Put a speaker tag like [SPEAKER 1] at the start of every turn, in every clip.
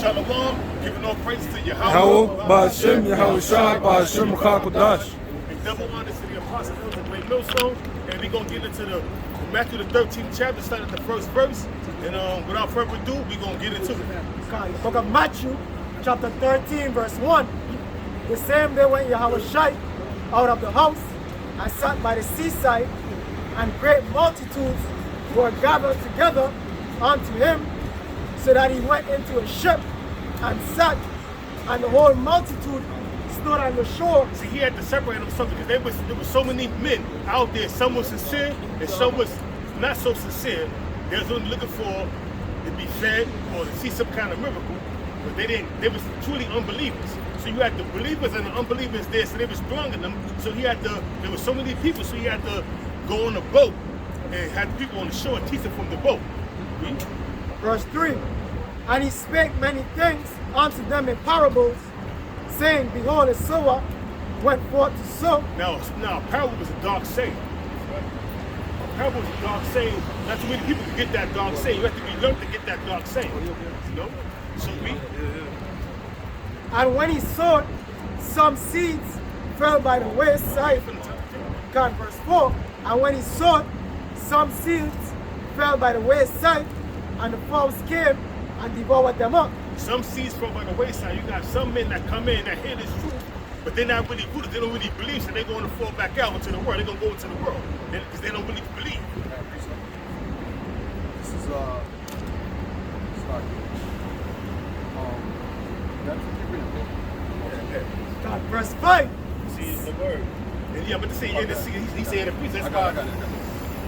[SPEAKER 1] Shalom, giving all praise to
[SPEAKER 2] Yahweh, Ba'ashem, Yahweh Shai, Ba'ashem, Makakodash.
[SPEAKER 1] And double honors to the Apostle of the Great Millstone. And we're going to get into the Matthew the 13th chapter, starting at the first verse. And without further ado, we're going to get into it.
[SPEAKER 3] The book of Matthew, chapter 13, verse 1. The same day went Yahweh Shai out of the house and sat by the seaside, and great multitudes were gathered together unto him, so that he went into a ship and sat, and the whole multitude stood on the shore.
[SPEAKER 1] See, he had to separate himself because there was so many men out there. Some was sincere and some was not so sincere. They was only looking for to be fed or to see some kind of miracle, but they was truly unbelievers. So you had the believers and the unbelievers there, so they was stronger than them. So there were so many people, so he had to go on a boat and have people on the shore and teach them from the boat.
[SPEAKER 3] Verse 3. And he spake many things unto them in parables, saying, Behold, a sower went forth to sow.
[SPEAKER 1] Now, a parable was a dark saying. A parable was a dark saying. Not too many people can get that dark saying. You have to be learned to get that dark saying. You know? So
[SPEAKER 3] And when he sowed, some seeds fell by the wayside. God, verse 4. And when he sowed, some seeds fell by the wayside, and the fowls came and devoured them up.
[SPEAKER 1] Some seeds fall by the wayside. You got some men that come in that hear this truth, but they're not really rooted. They don't really believe, so they're going to fall back out into the world. They're going to go into the world because they don't really believe.
[SPEAKER 4] This is
[SPEAKER 3] God, verse 5.
[SPEAKER 1] See, the word. And yeah, but to say, he's saying the priest.
[SPEAKER 4] I got it.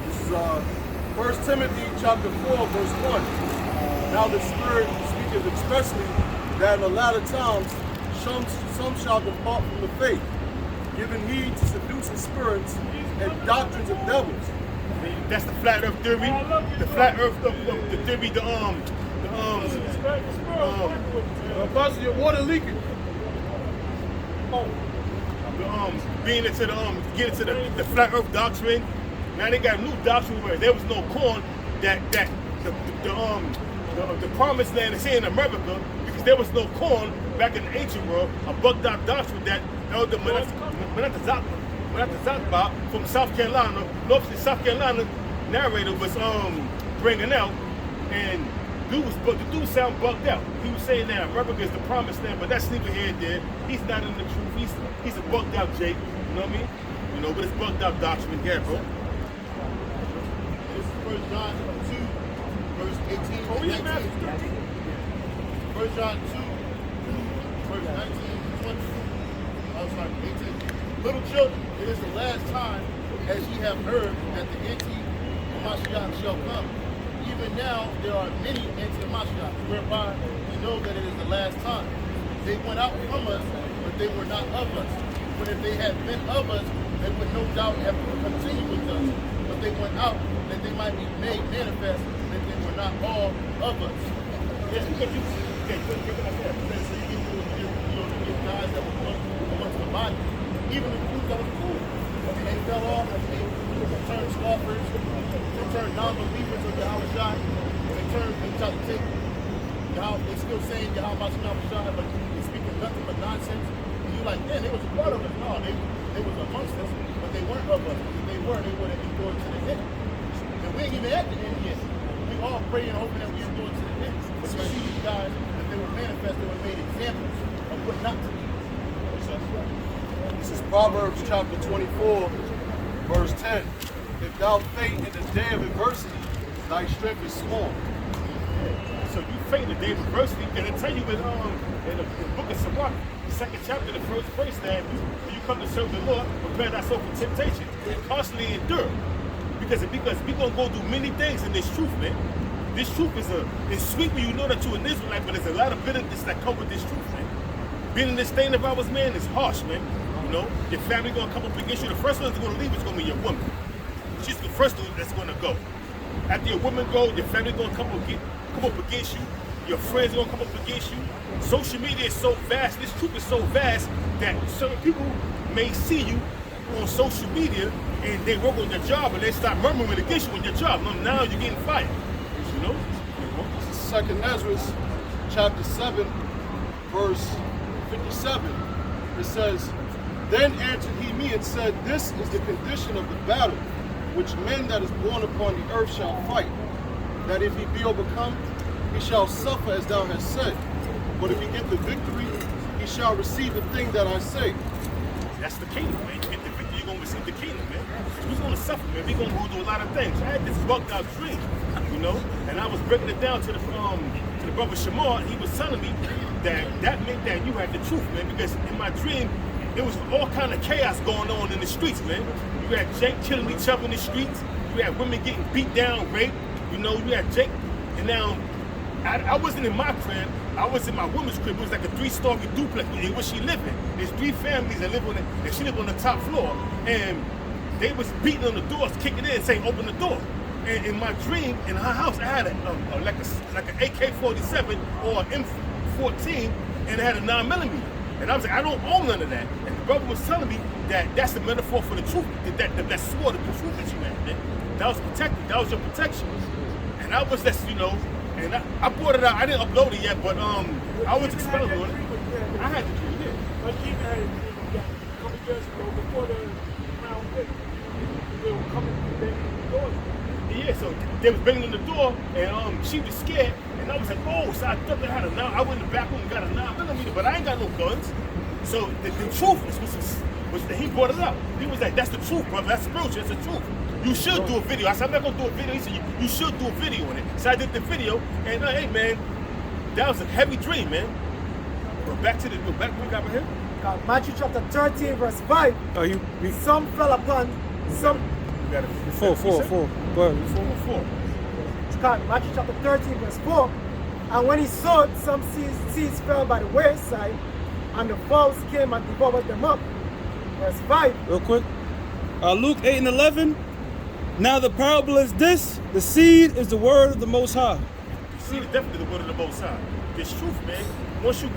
[SPEAKER 4] This is 1 Timothy chapter 4, verse 1. Now the Spirit speaketh expressly that in the latter times some shall depart from the faith, giving heed to seducing spirits and doctrines of devils.
[SPEAKER 1] That's the flat earth theory. The flat earth the theory,
[SPEAKER 4] Pastor, your water leaking.
[SPEAKER 1] Being into get into the flat earth doctrine. Now they got a new doctrine where there was no corn that the promised land is here in America because there was no corn back in the ancient world. A bugged out doctrine that Elder Menatazakba from South Carolina, North South Carolina narrator was bringing out, and the dude sound bugged out. He was saying that America is the promised land, but that's neither here nor there. He's not in the truth. He's a bugged out Jake. You know what I mean? You know, but it's bugged out doctrine here, bro.
[SPEAKER 5] This is 1 John 2, verse 18 and 19. 1 John 2, verse 19 and 20. Oh, sorry, 18. Little children, it is the last time, as ye have heard, that the anti-Mashiach shall come. Even now, there are many anti-Mashiach, whereby we know that it is the last time. They went out from us, but they were not of us. But if they had been of us, they would no doubt have continued with us. But they went out that they might be made manifest that they were not all of us.
[SPEAKER 1] Yes, because you
[SPEAKER 5] So you get guys that were amongst the body. Even the group that was cool. I mean, they fell off. They turned scoffers. They turned non-believers of Yahweh Shai. They tried to take Yahweh. They're still saying Yahweh Shai, but they're speaking nothing but nonsense. And you're like, man, they was a part of us. No, they was amongst us, but they weren't of us. If they were, they would have endured to the end. And we ain't even at the end yet. We all pray and hoping that we endure to the end. But you see these guys, that they were manifest, they were made examples of what not to be.
[SPEAKER 4] This is Proverbs chapter 24, verse 10. If thou faint in the day of adversity, thy strength is small.
[SPEAKER 1] So you faint in the day of adversity, and I tell you in the book of Sirach, the 2nd chapter, the 1st verse, that when you come to serve the Lord, prepare thyself for temptation and constantly endure. Because we're gonna go through many things in this truth, man. This truth is sweet when you know that you're an Israelite, but there's a lot of bitterness that come with this truth, man. Being in this state of ours, man, is harsh, man. You know, your family gonna come up against you. The first one that's gonna leave is gonna be your woman. She's the first one that's gonna go. After your woman go, your family gonna come up against you. Your friends are gonna come up against you. Social media is so vast. This truth is so vast that certain people may see you on social media and they work on their job and they start murmuring against you on your job. Now you're getting fired. You know?
[SPEAKER 4] This is 2nd Ezra chapter 7, verse 57, it says, Then answered he me and said, This is the condition of the battle, which men that is born upon the earth shall fight, that if he be overcome, he shall suffer as thou hast said. But if he get the victory, he shall receive the thing that I say.
[SPEAKER 1] That's the kingdom, man. You get the victory, you're going to receive the kingdom, man. We're going to suffer, man. We're going to go through a lot of things. I had this bugged out dream, you know, and I was breaking it down to the brother Shamar. He was telling me that meant that you had the truth, man, because in my dream, it was all kind of chaos going on in the streets, man. You had Jake killing each other in the streets. You had women getting beat down, raped. You know, you had Jake, and now I wasn't in my crib. I was in my woman's crib. It was like a 3-story duplex in which she lived in. There's 3 families that live on it, and she lived on the top floor. And they was beating on the doors, kicking in, saying, "Open the door." And in my dream, in her house, I had like an AK-47 or an M14, and it had a 9mm. And I was like, I don't own none of that. And the brother was telling me that that's the metaphor for the truth, that sword, the truth that you had, man. That was protected. That was your protection. And I was just, you know, and I brought it out. I didn't upload it yet, but I was expounding on it. I had to do it, yeah.
[SPEAKER 3] But even had it a couple years ago, before the Crown Vic, they were coming to the doors.
[SPEAKER 1] Yeah, so they was banging on the door, and she was scared, and I was like, oh, so I thought they had a 9. I went in the back room and got a 9mm, but I ain't got no guns. So the truth was that he brought it up. He was like, that's the truth, brother. That's spiritual. That's the truth. You should do a video. I said, I'm not gonna do a video. He said, you should do a video on it. So I did the video, and hey, man, that was a heavy dream, man. But back to what we got right here.
[SPEAKER 3] Matthew chapter 13, verse 5. Some fell upon some.
[SPEAKER 2] Four. Go ahead.
[SPEAKER 1] 4.
[SPEAKER 3] Matthew chapter 13, verse 4. And when he saw it, some seeds fell by the wayside, and the fowls came and devoured them up. Verse 5.
[SPEAKER 2] Real quick. Luke 8 and 11. Now the parable is this: the seed is the word of the Most High.
[SPEAKER 1] The seed is definitely the word of the Most High. This truth, man. Once you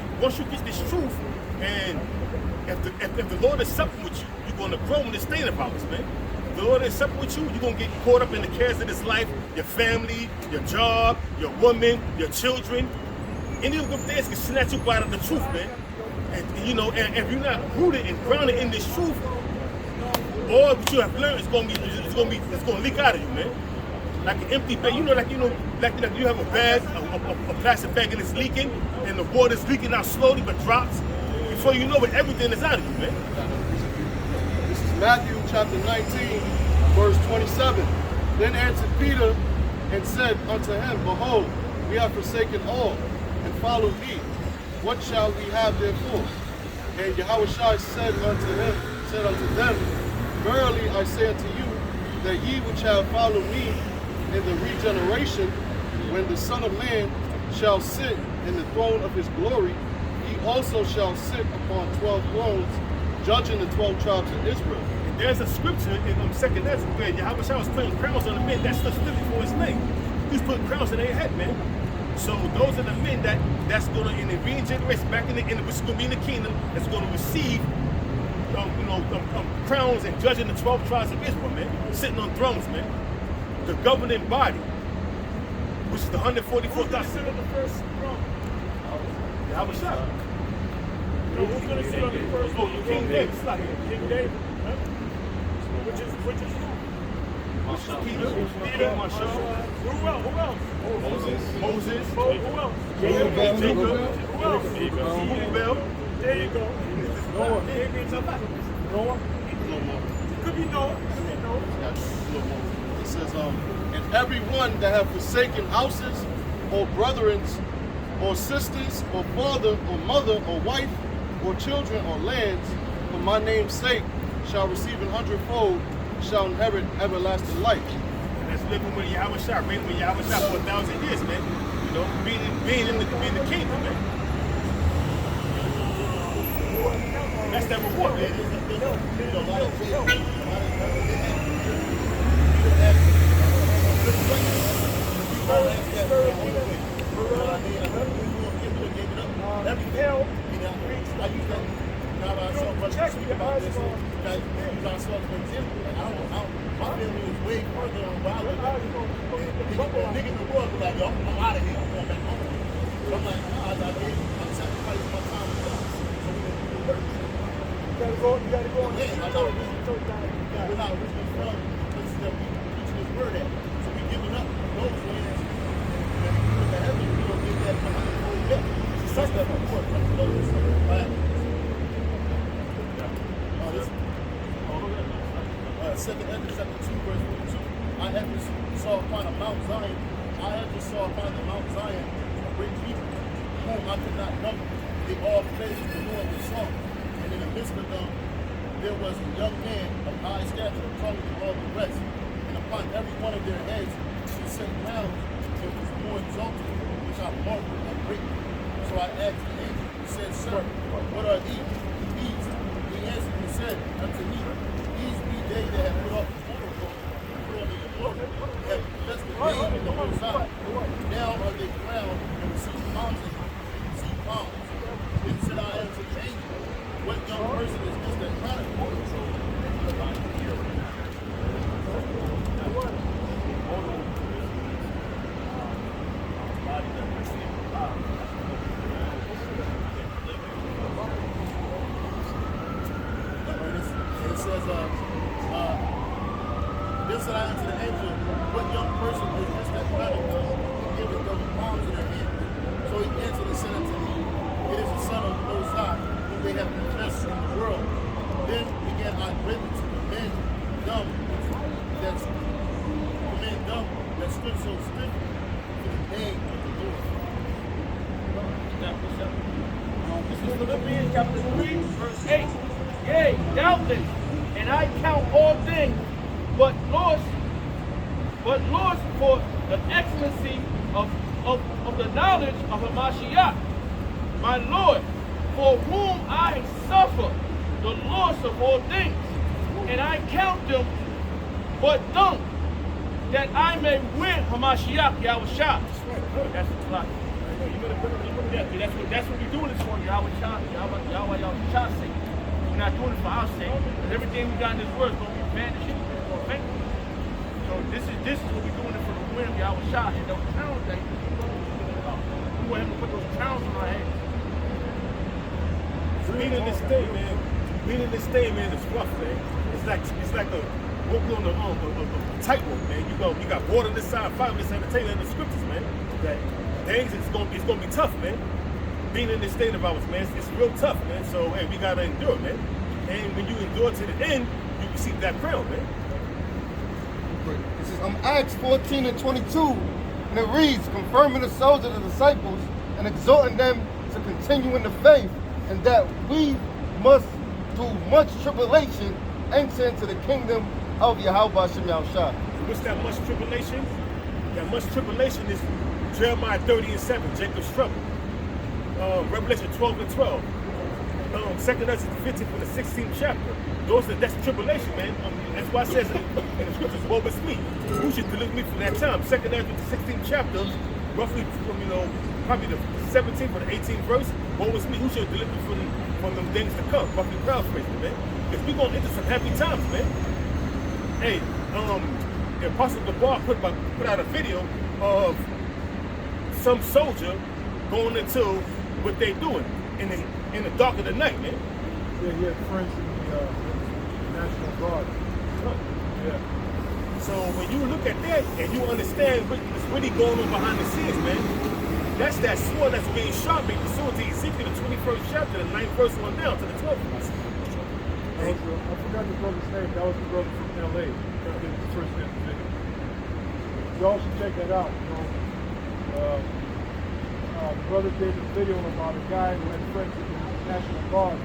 [SPEAKER 1] get this truth, and if the Lord is supping with you, you're gonna grow in this state of ours, man. If the Lord is supping with you, you're gonna get caught up in the cares of this life, your family, your job, your woman, your children. Any of them things can snatch you out of the truth, man. And you know, and if you're not rooted and grounded in this truth, all what you have learned is gonna leak out of you, man. Like an empty bag, like you have a bag, a plastic bag, and it's leaking, and the water's leaking out slowly but drops. Before you know it, everything is out of you, man.
[SPEAKER 4] This is Matthew chapter 19, verse 27. Then answered Peter and said unto him, Behold, we have forsaken all and followed thee. What shall we have therefore? And Yahushua said unto them, Verily I say unto you, that ye which have followed me in the regeneration, when the Son of Man shall sit in the throne of his glory, ye also shall sit upon 12 thrones, judging the 12 tribes of Israel.
[SPEAKER 1] And there's a scripture in 2nd Ezra where Yahushua was putting crowns on the men that stood still before his name. He's putting crowns on their head, man. So those are the men that's going to, in the regeneration, back in which is going to be in the kingdom, that's going to receive crowns and judging the 12 tribes of Israel, man. Sitting on thrones, man. The governing body, which is the 144,000.
[SPEAKER 3] Who's going to sit on the first throne?
[SPEAKER 1] Yahushua.
[SPEAKER 3] Who's going to sit on the first throne?
[SPEAKER 1] King David.
[SPEAKER 3] King David. Huh? Which is who?
[SPEAKER 1] Peter.
[SPEAKER 3] Who else?
[SPEAKER 1] Moses.
[SPEAKER 3] Who else?
[SPEAKER 1] Jacob.
[SPEAKER 3] Who else?
[SPEAKER 1] Zerubbabel.
[SPEAKER 3] There you go. Noah. Noah. Could be Noah.
[SPEAKER 4] It says, and everyone that have forsaken houses, or brethren, or sisters, or father, or mother, or wife, or children, or lands, for my name's sake, shall receive 100-fold, shall inherit everlasting life.
[SPEAKER 1] And that's living with Yahushua, reigning with Yahushua for 1,000 years, man. You know, being in the kingdom, man. That's that reward, man.
[SPEAKER 5] My family was way further on where I lived. Niggas in the world were like, yo, I'm out of here. I'm going back home. So I'm like, nah,
[SPEAKER 3] gotta go on the
[SPEAKER 5] Yeah,
[SPEAKER 3] street.
[SPEAKER 5] we're not originally from places that we preach this word at. So we giving up those lands and in the heaven, we don't get that behind the whole death. It's such that before it comes to those Second Ezra chapter 2, verse 42. I have just saw upon a Mount Zion. I have just saw upon the Mount Zion a great people, whom I could not number. They all praised the Lord with song. And in the midst of them, there was a young man of high stature, taller than all the rest. And upon every one of their heads, he set crowns that was more exalted, which I marveled at greatly. So I asked the angel, he said, Sir, what are these? These. He answered and said unto me, These be they that have put off the protocol, put on the glory, have confessed the name of the Most High. Now are they crowned and receive palms and receive palms. Then said I unto the angel, What young person is this that crowned? It says, then said I unto the angel, What young person is this that crowned and giveth them palms in their hand? So he answered and said unto me, It is the Son of the Most High, whom they have confessed in the world. Then began I greatly to commend them that stood so stiffly for the name of the Lord.
[SPEAKER 6] This is Philippians chapter 3, verse 8. Yea, doubtless, and I count all things but loss for the excellency of the knowledge of Hamashiach, my Lord, for whom I suffer the loss of all things, and I count them but dung, that I may win Hamashiach Yahushua. That's the plot. That's what we're doing this for, Yahushua sake. We're not doing it for our sake. Because everything we got in this world is going to be vanishing. It's going to faint. So this is what we're doing it for the win of Yahushua. And those crowns that we want him to put those crowns on our heads.
[SPEAKER 1] Being in this day, man. Being in this day, man, is rough, man. It's like a walking on a tightrope, man. You got water on this side, fire on this side. I tell you in the scriptures, man. That things it's gonna be tough, man. Being in this state of ours, man, it's real tough, man. So hey, we gotta endure, man. And when you endure to the end, you receive that crown, man.
[SPEAKER 7] This is Acts 14 and 22, and it reads, confirming the souls of the disciples and exhorting them to continue in the faith, and that we must, through much tribulation, enter into the kingdom of Yahweh Shem Yahushua.
[SPEAKER 1] What's that much tribulation? That much tribulation is Jeremiah 30 and 7, Jacob's trouble. Revelation 12 and 12. 2 Ezra 15 from the 16th chapter. That's tribulation, man. That's why it says in the scriptures, woe is me. Who should deliver me from that time? 2 Ezra the 16th chapter, roughly from probably the 17th or the 18th verse. Woe is me. Who should deliver me from them things to come? Roughly paraphrasing, man. Because we're gonna enter some happy times, man. Hey, Apostle Gabar put out a video of some soldier going into what they doing in the dark of the night, man.
[SPEAKER 3] Yeah, he had friends in the National Guard. Yeah.
[SPEAKER 1] So when you look at that and you understand what's really going on behind the scenes, man, that's that sword that's being sharpened. The sword to Ezekiel, the 21st chapter, the 9th verse on down to the 12th verse.
[SPEAKER 3] I forgot the brother's name. That was the brother from LA. That did the first video. Y'all should check that out. The brother did a video about a guy who had friends in the National Guard. And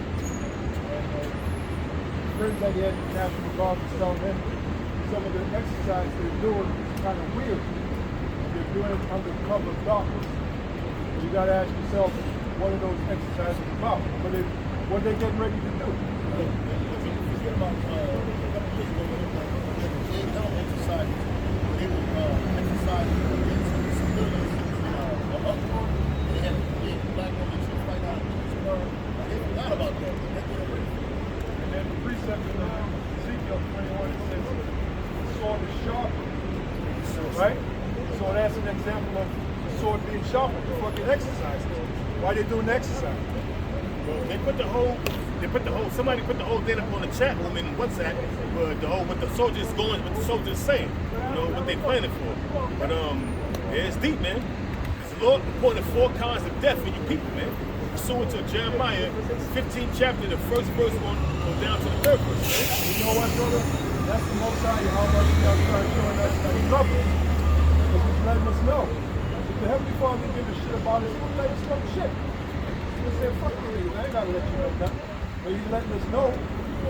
[SPEAKER 3] friends that he had in the National Guard was telling him some of the exercise they're doing is kind of weird. And they're doing it under cover of darkness. So you got to ask yourself, what are those exercises about? What are they getting ready to do?
[SPEAKER 5] Forget about a couple years ago when they held exercises. They were exercising against civilians in an uproar. They had black women to fight out in the car. They forgot about that.
[SPEAKER 3] And then the precept in Ezekiel 21 says the sword is sharpened. Right? So that's an example of the sword being sharpened. The fucking exercise. Why they doing the exercise?
[SPEAKER 1] They put the whole they put the whole, somebody put the whole thing up on the chat room in WhatsApp, the whole, what the soldiers going, what the soldiers saying, you know, what they planning for. But yeah, it's deep, man. It's the Lord appointed 4 kinds of death for you people, man. Pursuant to Jeremiah 15th chapter, the first verse going go down to the 3rd verse, man.
[SPEAKER 4] You know what, brother? That's the most high, how much y'all start showing us that he loves us. Because he's letting us know. If the Heavenly Father give a shit about us, we'll let us know shit. He'll say, fuck you, niggas. I ain't gotta let you know that. But he's letting us know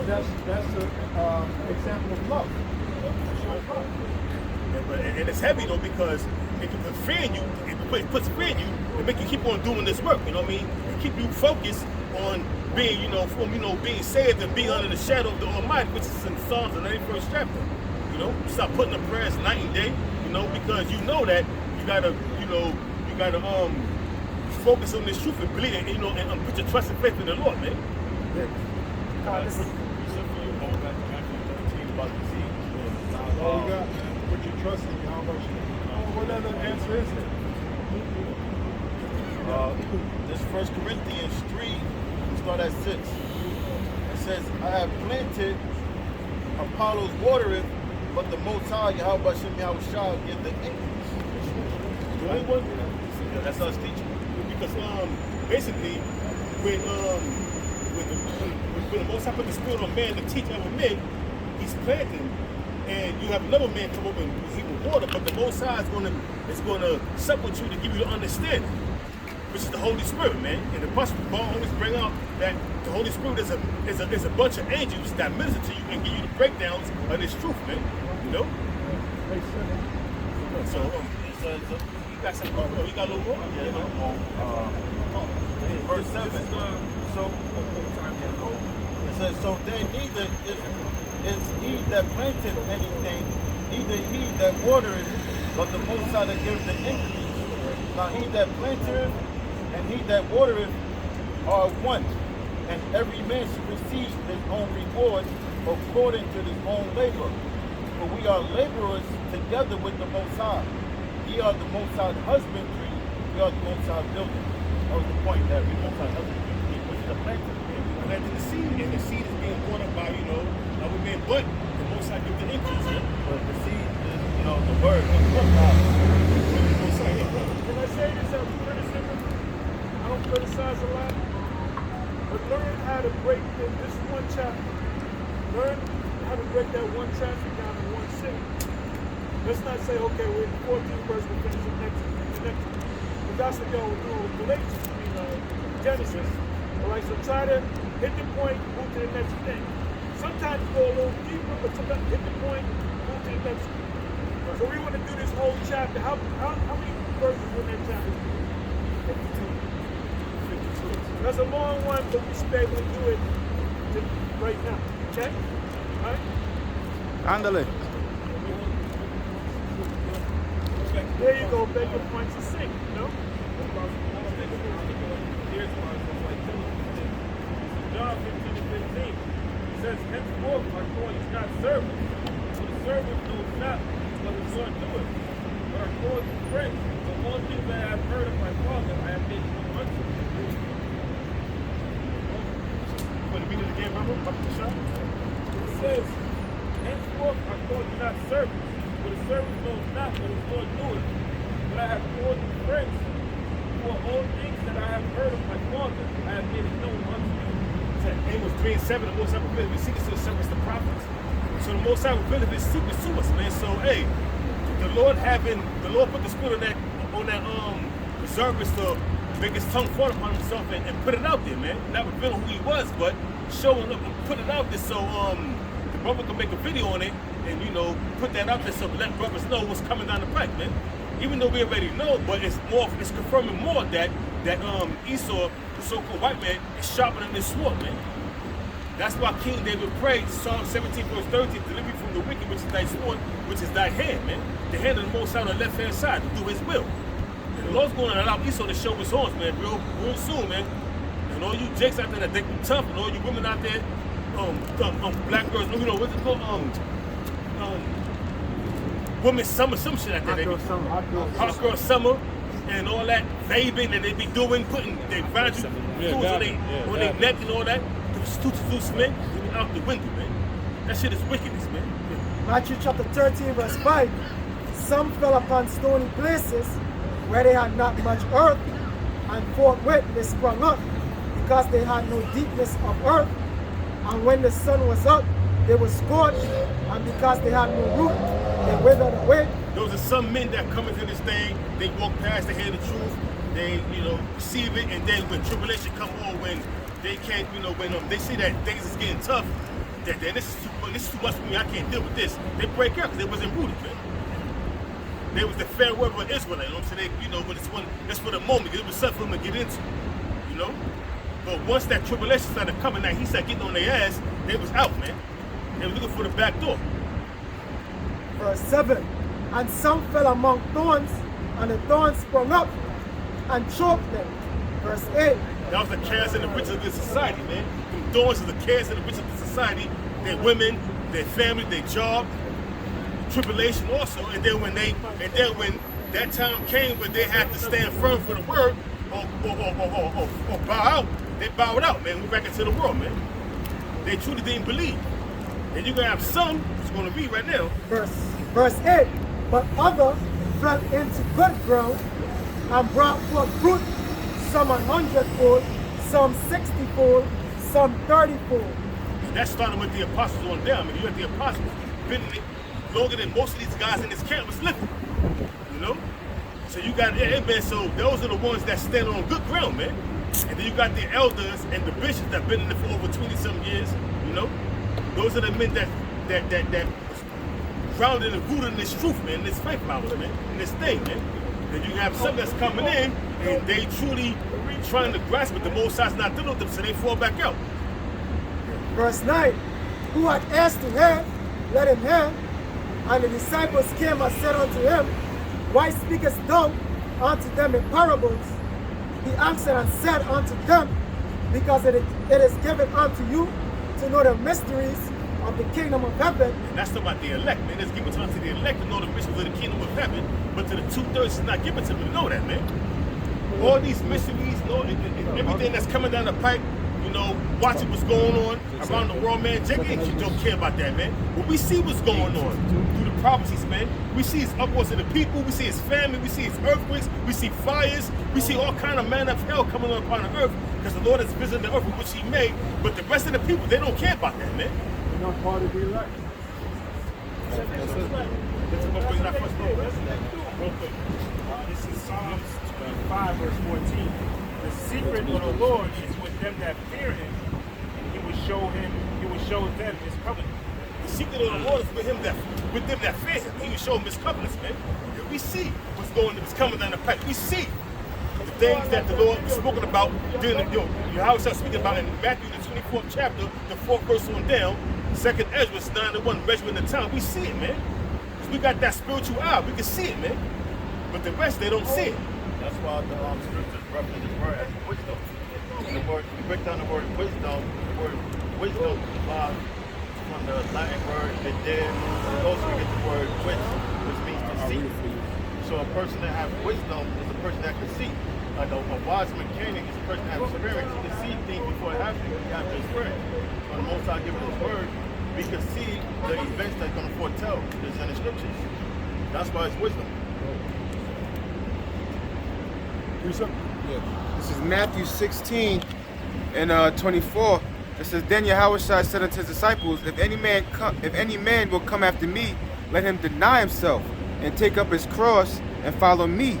[SPEAKER 4] that's an example of love.
[SPEAKER 1] And it's heavy though, because it can put fear in you. It puts fear in you and make you keep on doing this work. You know what I mean? And keep you focused on being, being saved and being under the shadow of the Almighty, which is in Psalms, the 91st chapter. You know, stop putting the prayers night and day. You know, because you know that you gotta, focus on this truth and believe it. And put your trust and faith in the Lord, man.
[SPEAKER 4] All we got, put your trust in how much. What other answer is it?
[SPEAKER 7] This 1 Corinthians 3, start at 6. It says, I have planted, Apollos watereth, but the Most High, Yahweh Shem Yahushua, give the increase.
[SPEAKER 1] That's us teaching. Because basically, when the Most High put the Spirit on man to teach other men, he's planting. And you have another man come up and he will water, but the Most High is gonna sup with you to give you the understanding, which is the Holy Spirit, man. And the Apostle Paul always bring out that the Holy Spirit is a bunch of angels that minister to you and give you the breakdowns of this truth, man. You know. So you got some more? You got a little more?
[SPEAKER 7] Yeah. Verse 7. So it says, so then neither is he that planteth anything, neither he that watereth, but the Most High that gives the increase. Now he that planteth and he that watereth are one, and every man should receive his own reward according to his own labor. For we are laborers together with the Most High. Ye are the Most High husbandry, we are the Most High building. That was the point, that we Most High husbandry, which is the planting.
[SPEAKER 1] We planted the seed, and the seed is being watered by, other men, but the Most High gives the increase, man.
[SPEAKER 7] But the seed is, the word of God.
[SPEAKER 4] Can I say this as a criticism? I don't criticize a lot. But learn how to break this one chapter. Learn how to break that one chapter down in one sitting. Let's not say, okay, we're in the 14th verse, we'll finish it next. But that's what y'all will do with Galatians, Genesis. All right, so try to hit the point, move to the next thing. Sometimes go a little deeper, but sometimes hit the point, move to the next one. So we want to do this whole chapter. How many verses in that chapter? 52. That's a long one, but we should be able to do it right now. Okay? All right?
[SPEAKER 2] Ándale.
[SPEAKER 4] There you go, make your points to sing, you know?
[SPEAKER 6] Here's one from like John 15:15. It says, henceforth I call you not servants, for the servant knows not what his Lord doeth, but I call you friends. For all things that I have heard of my Father, I have made known unto you.
[SPEAKER 1] Want to read it again, Robert?
[SPEAKER 6] It says, henceforth I call you not servants, for the servant knows not what his Lord doeth, but I have called you friends. For all things that I have heard of my Father, I have made it known unto you.
[SPEAKER 1] Amos 3:7, the Most High revealed his secrets to the servants, the prophets. So the Most High revealed his secrets to us, man. So hey, the Lord put the Spirit on that reservist to make his tongue fall upon himself and put it out there, man. Not revealing who he was, but showing up and put it out there so the brother can make a video on it and put that out there so let brothers know what's coming down the pipe, man. Even though we already know, but it's confirming more that Esau, the so-called white man, is sharpening this sword, man. That's why King David prayed, Psalm 17, verse 13, deliver you from the wicked, which is thy sword, which is thy hand, man. The hand of the Most High on the left-hand side to do his will. And the Lord's going to allow Esau to show his horns, man, real soon, man. And all you jakes out there that think you tough, and all you women out there, black girls, what's it called? Women's summer, some shit like that. Hot girl summer, and all that vaping that they be doing, putting their foods on their neck and all that. To seduce men, we be out the window, man. That shit is wickedness, man.
[SPEAKER 3] Matthew chapter 13, verse 5. Some fell upon stony places where they had not much earth, and forthwith they sprung up, because they had no deepness of earth. And when the sun was up, they were scorched, and because they had no root, they withered away.
[SPEAKER 1] Those are some men that come into this thing, they walk past, they hear the truth, they, receive it, and then when tribulation come on, when they can't, when they see that things is getting tough, that this is too much for me, I can't deal with this. They break out because they wasn't rooted, man. They was the fair weather of Israel, so they, when it's for the moment, it was something for them to get into, But once that tribulation started coming, now he started getting on their ass, they was out, man. They were looking for the back door.
[SPEAKER 3] Verse 7. And some fell among thorns, and the thorns sprung up and choked them. Verse 8.
[SPEAKER 1] That was the cares and the riches of this society, man. The thorns are the cares and the riches of the society. Their women, their family, their job, tribulation also. And then when that time came when they had to stand firm for the word or bow out, they bowed out, man. We're back into the world, man. They truly didn't believe. And you're gonna have some who's gonna read right now.
[SPEAKER 3] Verse 8. But others fell into good ground and brought forth fruit, some 100-fold, some 60-fold, some 30-fold.
[SPEAKER 1] And that started with the apostles on down. I mean, you had the apostles been in it longer than most of these guys in this camp was living. So you got man. So those are the ones that stand on good ground, man. And then you got the elders and the bishops that been in it for over 20-some years. Those are the men that grounded and rooted in this truth, man, this faith power, man, in this thing, man. Then you have some that's coming in and they truly trying to grasp it. The Most High's not dealing with them, so they fall back out.
[SPEAKER 3] Verse 9. Who had asked to hear, let him hear. And the disciples came and said unto him, Why speakest thou unto them in parables? He answered and said unto them, Because it is given unto you to know the mysteries of the kingdom of heaven.
[SPEAKER 1] And that's about the elect, man. It's given to the elect to know the mysteries of the kingdom of heaven, but to the 2/3 it's not given to them to know that, man. All these mysteries, everything that's coming down the pipe, watching what's going on around the world, man. Jacob don't care about that, man. But we see what's going on through the prophecies, man. We see his upwards of the people, we see his family, we see his earthquakes, we see fires, we see all kind of manner of hell coming upon the earth, because the Lord has visited the earth with which he made. But the rest of the people, they don't care about that, man.
[SPEAKER 4] They're not part of the elect.
[SPEAKER 8] This is Psalms 5, verse 14. The secret of the Lord is with them that fear him, and he will show them his covenant.
[SPEAKER 1] The secret of the Lord is with them that fear him. He will show them his covenants, man. And we see what's coming down the pipe. We see the things that the Lord was spoken about during Yahweh started speaking about in Matthew the 24th chapter, the 4th verse on down, 2nd Ezra 9:1, measuring the time. We see it, man. Because we got that spiritual eye. We can see it, man. But the rest, they don't see it.
[SPEAKER 5] That's why the scriptures reference this word as wisdom. And the word, we break down the word wisdom from the Latin word vidir, and also we get the word wis, which means to see. So a person that has wisdom is a person that can see. Like a wise mechanic is a person that has experience. He can see things before it happens. He has the experience. So the Most High giving his word, we can see the events that's going to foretell. It's in the scriptures. That's why it's wisdom.
[SPEAKER 7] This is Matthew 16 and 24. It says, Then Yahweh said unto his disciples, If any man will come after me, let him deny himself and take up his cross and follow me.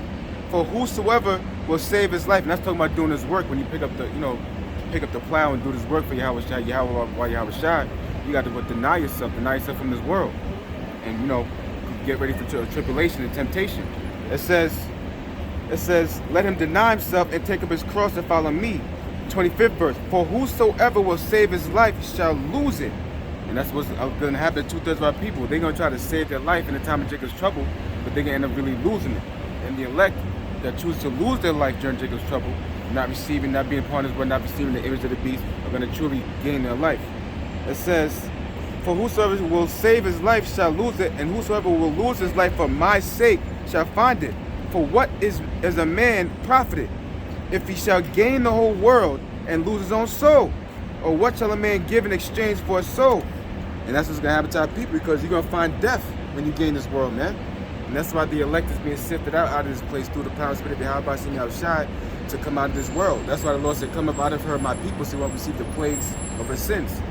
[SPEAKER 7] For whosoever will save his life, and that's talking about doing his work. When you pick up the plow and do this work for Yahweh Shai, you got to deny yourself from this world, and get ready for tribulation and temptation. It says, let him deny himself and take up his cross and follow me. 25th verse. For whosoever will save his life shall lose it. And that's what's going to happen to 2/3 of our people. They're going to try to save their life in the time of Jacob's trouble, but they're going to end up really losing it. And the elect that choose to lose their life during Jacob's trouble, not being part of his word, not receiving the image of the beast, are going to truly gain their life. It says, for whosoever will save his life shall lose it, and whosoever will lose his life for my sake shall find it. For what is a man profited, if he shall gain the whole world and lose his own soul?
[SPEAKER 2] Or what shall a man give in exchange for a soul? And that's what's going to happen to our people, because you're going to find death when you gain this world, man. And that's why the elect is being sifted out of this place through the power and spirit of Yahweh Shem Yahushai to come out of this world. That's why the Lord said, come up out of her, my people, so you won't receive the plagues of her sins.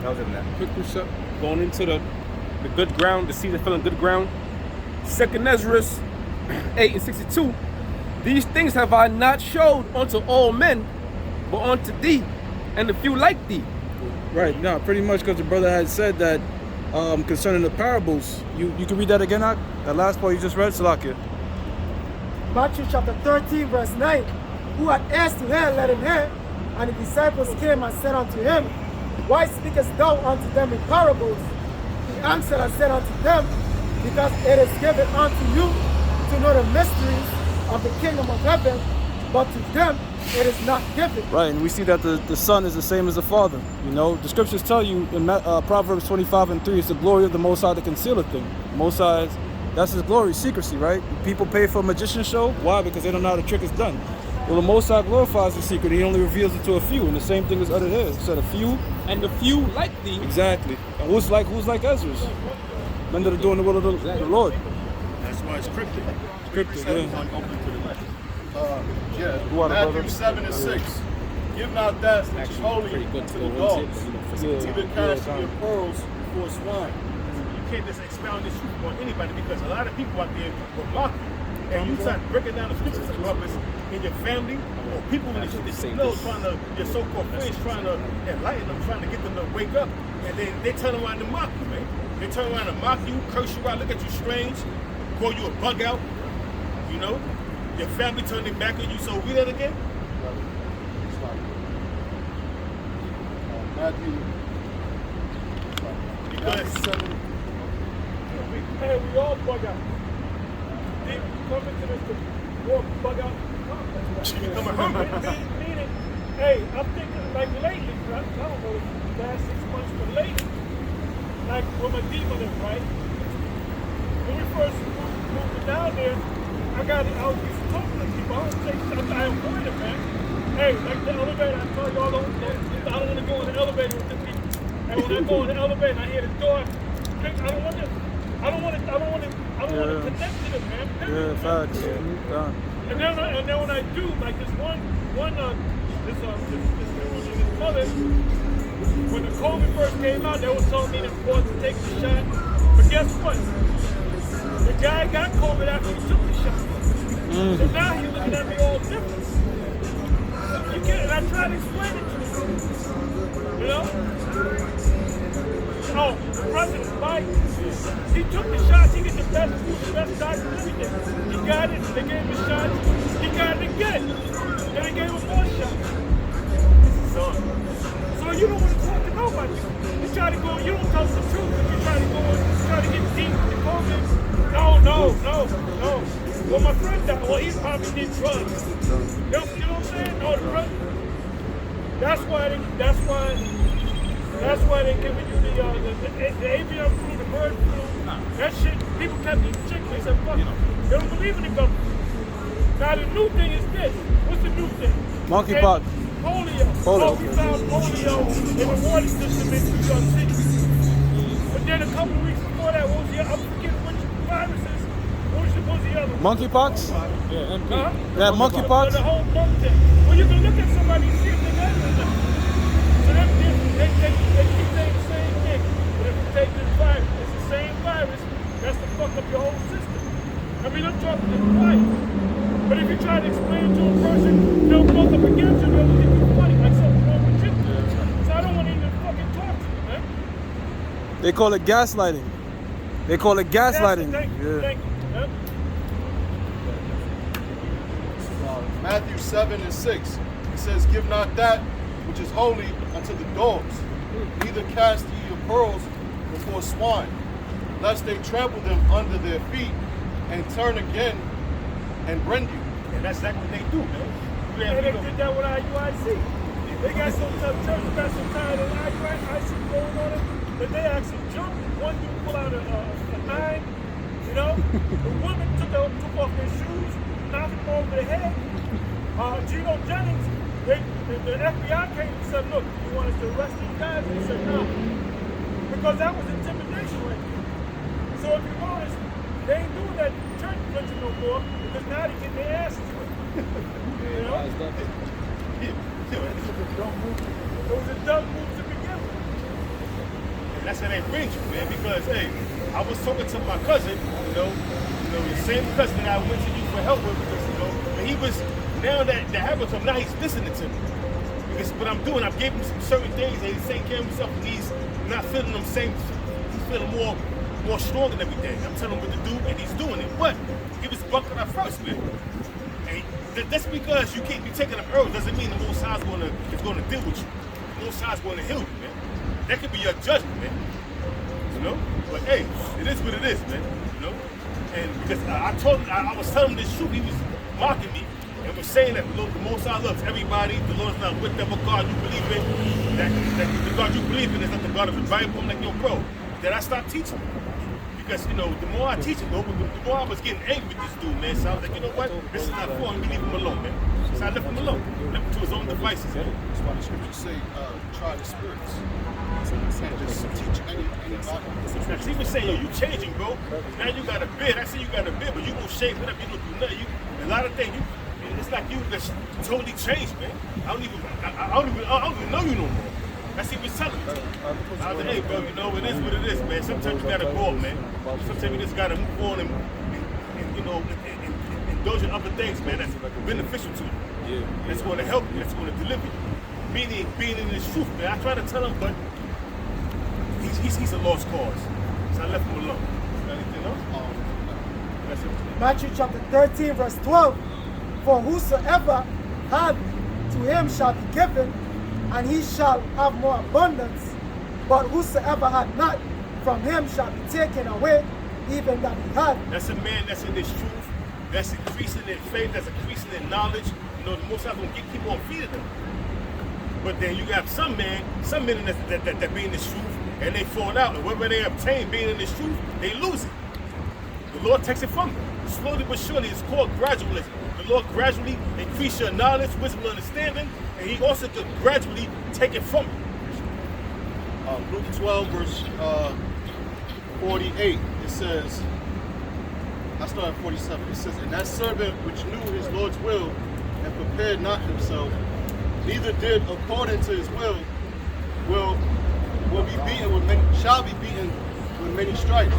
[SPEAKER 2] That was in that.
[SPEAKER 9] Quick precept, going into the good ground, the seed fell in good ground. 2nd Ezra 8:62. These things have I not showed unto all men, but unto thee, and a few like thee.
[SPEAKER 2] Right, no, pretty much, because the brother had said that concerning the parables. You can read that again, Ak? That last part you just read, Salakia.
[SPEAKER 3] Matthew chapter 13, verse 9. Who had ears to hear, let him hear. And the disciples came and said unto him, Why speakest thou unto them in parables? He answered and said unto them, Because it is given unto you to know the mysteries of the kingdom of heaven, but to them it is not given.
[SPEAKER 2] Right, and we see that the Son is the same as the Father. You know, the scriptures tell you in Proverbs 25:3, it's the glory of the Most High to conceal a thing. Most High, that's his glory, secrecy, right? People pay for a magician show. Why? Because they don't know how the trick is done. Well, the Most High glorifies the secret. He only reveals it to a few, and the same thing is uttered here. It said a few,
[SPEAKER 9] And the few like thee.
[SPEAKER 2] exactly. And who's like Ezra's? Men that are doing the will of the Lord.
[SPEAKER 1] That's why it's cryptic.
[SPEAKER 2] Cryptic, yeah.
[SPEAKER 1] Open to the left.
[SPEAKER 4] Matthew 7:6. Give not that which is holy to the dogs. Neither cast your pearls before swine.
[SPEAKER 1] You can't just expound this truth on anybody, because a lot of people out there will mock you. And you start breaking down the scriptures of purpose in your family, or people in the shit that you know, your so-called friends trying to enlighten them, trying to get them to wake up, and they turn around to mock you, man. They turn around to mock you, curse you out, look at you strange, call you a bug out, you know? Your family turn their back on you, so read that again.
[SPEAKER 4] Matthew
[SPEAKER 1] Because
[SPEAKER 4] 7.
[SPEAKER 6] Hey, we all bug out. They come into this to walk bug out. Meaning, hey, I'm thinking like lately, I don't know, last 6 months, but lately, like with my demon, right? When we first moved down there, I was talking to people. I don't take stuff, I avoid it, man. Hey, like the elevator, I told y'all, I don't want to go in the elevator with the people. And when I go in the elevator and I hear the door, I don't want to connect to them, man.
[SPEAKER 2] Yeah, facts. Yeah.
[SPEAKER 6] And then when I do, like this this mother, when the COVID first came out, they were telling me that boys to take the shot. But guess what? The guy got COVID after he took the shot. So now he's looking at me all different. You get it? And I try to explain it to him. You know? Oh, the president, Biden, he took the shots, he gets the best food, the best doctor, everything. He got it, they gave him the shots, he got it again. Then they gave him more shots. So you don't want to talk to nobody. You try to go, you don't tell us the truth, but you try to get deep with the COVID. No. Well, my friend died, well, he probably did drugs. You know what I'm saying? No, the drugs. That's why they giving you the avian flu, the bird flu. That shit, people kept eating chicken. They said, fuck it. They don't believe in the government. Now the new thing is this. What's the new thing?
[SPEAKER 2] Monkeypox.
[SPEAKER 6] Polio. Oh, we found polio in the water system in New York City. But then a couple of weeks before that, what was the other? I'm forgetting which viruses. What was the other?
[SPEAKER 2] Monkeypox?
[SPEAKER 9] Yeah, MP.
[SPEAKER 2] Yeah, monkeypox?
[SPEAKER 6] The whole monk thing. Well, you can look at somebody and see if they got it or not. So they keep saying the same thing. But if you take this virus, it's the same virus, that's to fuck up your whole system. I mean, I'm talking to twice. But if you try to explain it to a person, they'll fuck up against you, they'll think you're funny, like something's wrong with you. So I don't want to even fucking talk to you, man.
[SPEAKER 2] They call it gaslighting. Gaslighting.
[SPEAKER 6] Thank you.
[SPEAKER 2] Yeah.
[SPEAKER 6] Huh?
[SPEAKER 4] Matthew 7:6. It says, Give not that which is holy unto the dogs, neither cast ye your pearls before swine, lest they trample them under their feet and turn again and rend you.
[SPEAKER 1] And that's exactly what they do, man.
[SPEAKER 6] And they did that with IUIC. They got so tough, church got so tired of IUIC going on it, that they actually jumped. One dude pulled out a 9, you know? The women took off their shoes, knocked them over their head. Gino Jennings,
[SPEAKER 8] The FBI came and said, look, you want us to arrest these guys? And he said, no. Because that was intimidation right there. So if you notice, they ain't doing that church preaching no more because now they're getting their asses whipped. You know? It was a dumb move to begin with.
[SPEAKER 1] And that's how they bring you, man, because, hey, I was talking to my cousin, the same cousin that I went to you for help with, because, and he was, now that happened to him, now he's listening to me. Because what I'm doing, I'm giving him some certain things, and he's taking care of himself, and he's not feeling them same, he's feeling more strong than everything. I'm telling him what to do, and he's doing it. But he was bucking up first, man. And that's because you can't be taking up herbs doesn't mean the Most High is going to deal with you. The Most High is going to heal you, man. That could be your judgment, man. But hey, it is what it is, man. And because I was telling him this truth, he was mocking me and was saying that the Most High loves everybody. The Lord is not with them. What God you believe in, that the God you believe in is not the God of the Bible. I'm like, yo, bro, then I stopped teaching. Because, the more I teach him, the more I was getting angry with this dude, man. So I was like, you know what? This is not for him. We leave him alone, man. So I left him alone. Left him to his own devices, man.
[SPEAKER 5] That's why the scriptures say, try the spirits. So you can't just teach anybody.
[SPEAKER 1] Now, he was saying, yo, you changing, bro. Now you got a beard. I see you got a beard, but you gonna shave it up. You don't do nothing. A lot of things, it's like you just totally changed, man. I don't even know you no more. That's what he was telling me. I was like, hey, bro, it is what it is, man. Sometimes you gotta go up, man. Sometimes you just gotta move on and indulge in other things, man. That's beneficial to you. Yeah. That's going to help you. That's going to deliver you. Being in this truth, man. I try to tell him, but he's a lost cause. So I left him alone. Anything else? That's it.
[SPEAKER 3] Matthew chapter 13, verse 12. For whosoever had, to him shall be given, and he shall have more abundance. But whosoever had not, from him shall be taken away, even that he had. That's
[SPEAKER 1] a man that's in this truth, that's increasing in faith, that's increasing in knowledge. The Most High gonna keep on feeding them. But then you got some men that be in this truth, and they fall out, and whatever they obtain being in this truth, they lose it. The Lord takes it from them. Slowly but surely, it's called gradualism. The Lord gradually increase your knowledge, wisdom, and understanding, and he also could gradually take it from you.
[SPEAKER 5] Luke 12, verse 48, it says, I start at 47, it says, and that servant which knew his Lord's will and prepared not himself, neither did according to his will be beaten with many, shall be beaten with many stripes.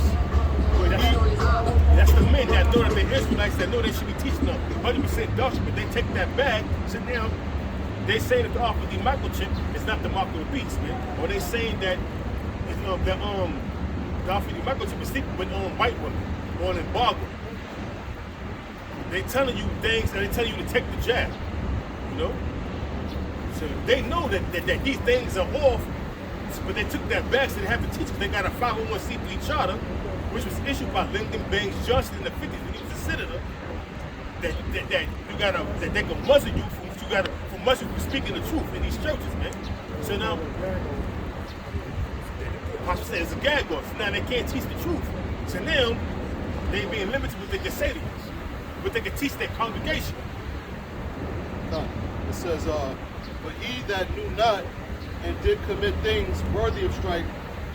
[SPEAKER 5] But
[SPEAKER 1] that's the men that know that they're Israelites, that know they should be teaching them 100% doctrine, but they take that bag, so now they say that the ark of the microchip is not the mark of the beast, man. Or they saying that the ark of the microchip is sleeping with white women on embargo. They telling you things, and they tell you to take the jab, So they know that these things are off, but they took that back, so they have to teach them. They got a 501c3 charter, which was issued by Lyndon Baines Johnson in the 50s when he was a senator. That they can muzzle you for muzzle for speaking the truth in these churches, man. So now, the apostle said it's a gag order. So now they can't teach the truth. So now they being limited with what they can say to you, but they can teach their congregation.
[SPEAKER 5] It says, but he that knew not and did commit things worthy of stripe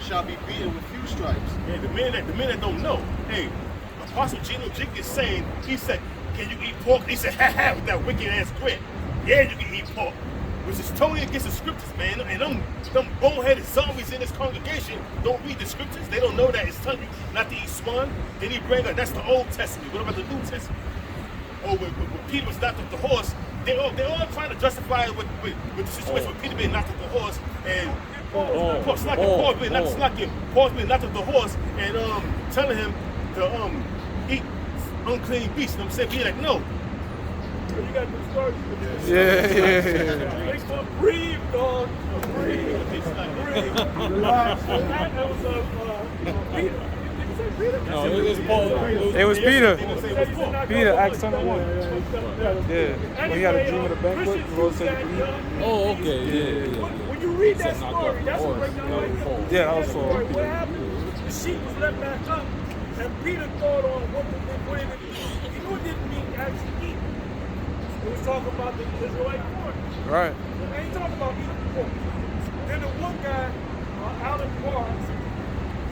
[SPEAKER 5] shall be beaten with few stripes.
[SPEAKER 1] Yeah, the men that don't know. Hey, Apostle Geno Jenkins saying, he said, can you eat pork? He said, ha with that wicked ass grit. Yeah, you can eat pork. Which is totally against the scriptures, man. And them boneheaded zombies in this congregation don't read the scriptures. They don't know that it's telling you not to eat swine. Then he bring up, that's the Old Testament. What about the New Testament? Or when Peter was knocked off the horse, they all trying to justify it with the situation where Peter being knocked off the horse and Paul's being knocked off the horse and telling him to eat unclean beasts. You know what I'm saying? Be like, no.
[SPEAKER 8] You got the stories for this.
[SPEAKER 2] Yeah.
[SPEAKER 8] Breathe, dog. Breathe. Relax. That was Peter.
[SPEAKER 2] No, it was Paul. It was Peter. Peter, Acts 21. Yeah. When he had a dream of the banquet, the Lord said to eat.
[SPEAKER 8] Oh, okay. Yeah. When you read that story, that's what breaks down right now.
[SPEAKER 2] Yeah, that was Paul.
[SPEAKER 8] What happened? The sheep was let back up, and Peter thought on what did it mean. He knew it didn't mean actually eat. It was talking about the Israelite court.
[SPEAKER 2] Right.
[SPEAKER 8] They ain't talking about eating pork. Then the one guy, Alan Barnes,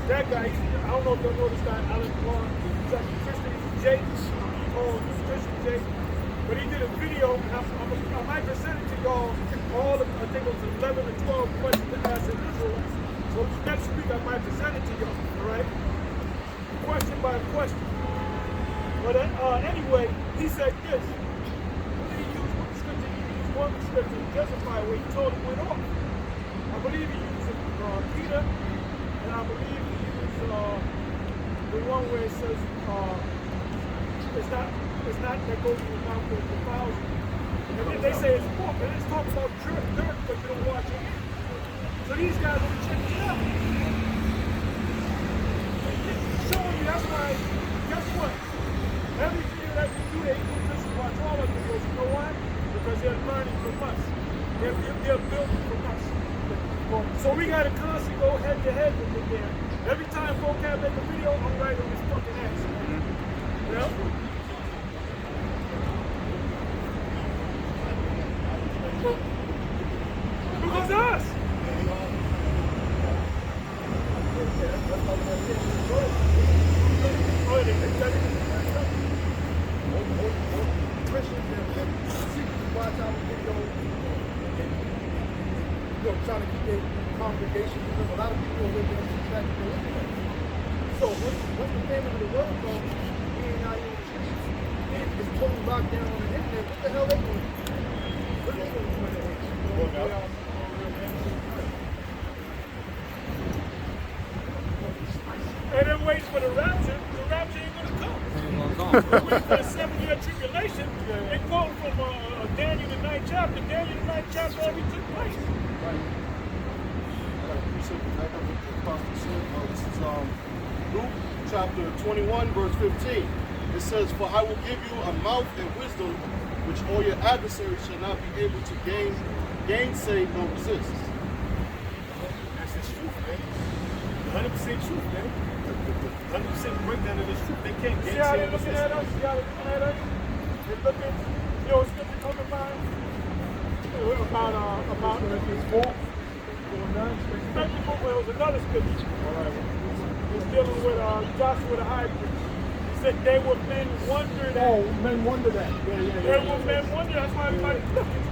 [SPEAKER 8] that guy, I don't know if you know this guy, Alan Barnes, he's like a Christian, he's Jake, Christian Jake. But he did a video, and I might present it to y'all, all of, I think it was 11 or 12 questions to ask in Israel. So next week I might present it to y'all, all right? Question by question. But anyway, he said this. He used one scripture, he used one scripture to justify where he told him went off. I believe he used Peter, and I believe he used the one where it says, it's not that goes in the mouth of the thousand. And then they say it's pork, and it's talking about dirt, but you don't watch it. So these guys are checking it out. Showing you, that's why, guess what? Every video that we do, they just watch all of videos. You know why? Because they're learning from us. They're building from us. So we gotta constantly go head to head with them there. Every time vocab make a video, I'm right on his fucking ass. You know? Because of us.
[SPEAKER 7] Christians that secretly watch our videos and trying to keep their congregation, because a lot of people are living in the back of the internet. So once the family of the world comes, we ain't out here in the streets, and it's totally locked down on the internet, what the hell they going to do? What are they going to do in the internet?
[SPEAKER 8] And then waiting for the rapture ain't gonna come. We're waiting for the 7-year tribulation. They quote from Daniel the 9th chapter. Daniel the 9th chapter already took place.
[SPEAKER 4] This is Luke chapter 21, verse 15. It says, "For I will give you a mouth and wisdom, which all your adversaries shall not be able to gainsay nor resist."
[SPEAKER 1] That's the truth, man. 100% truth, man. 100% breakdown of this truth. They can't
[SPEAKER 8] See
[SPEAKER 1] get
[SPEAKER 8] how they're looking at us? See how they're looking at us? They're looking, you know, scripture coming by about Philippians 4. Well, it was another scripture. It's dealing with Joshua the high priest. He said they were men wondered at.
[SPEAKER 3] Oh, men wonder that.
[SPEAKER 8] They were men wondered. That's why everybody's looking.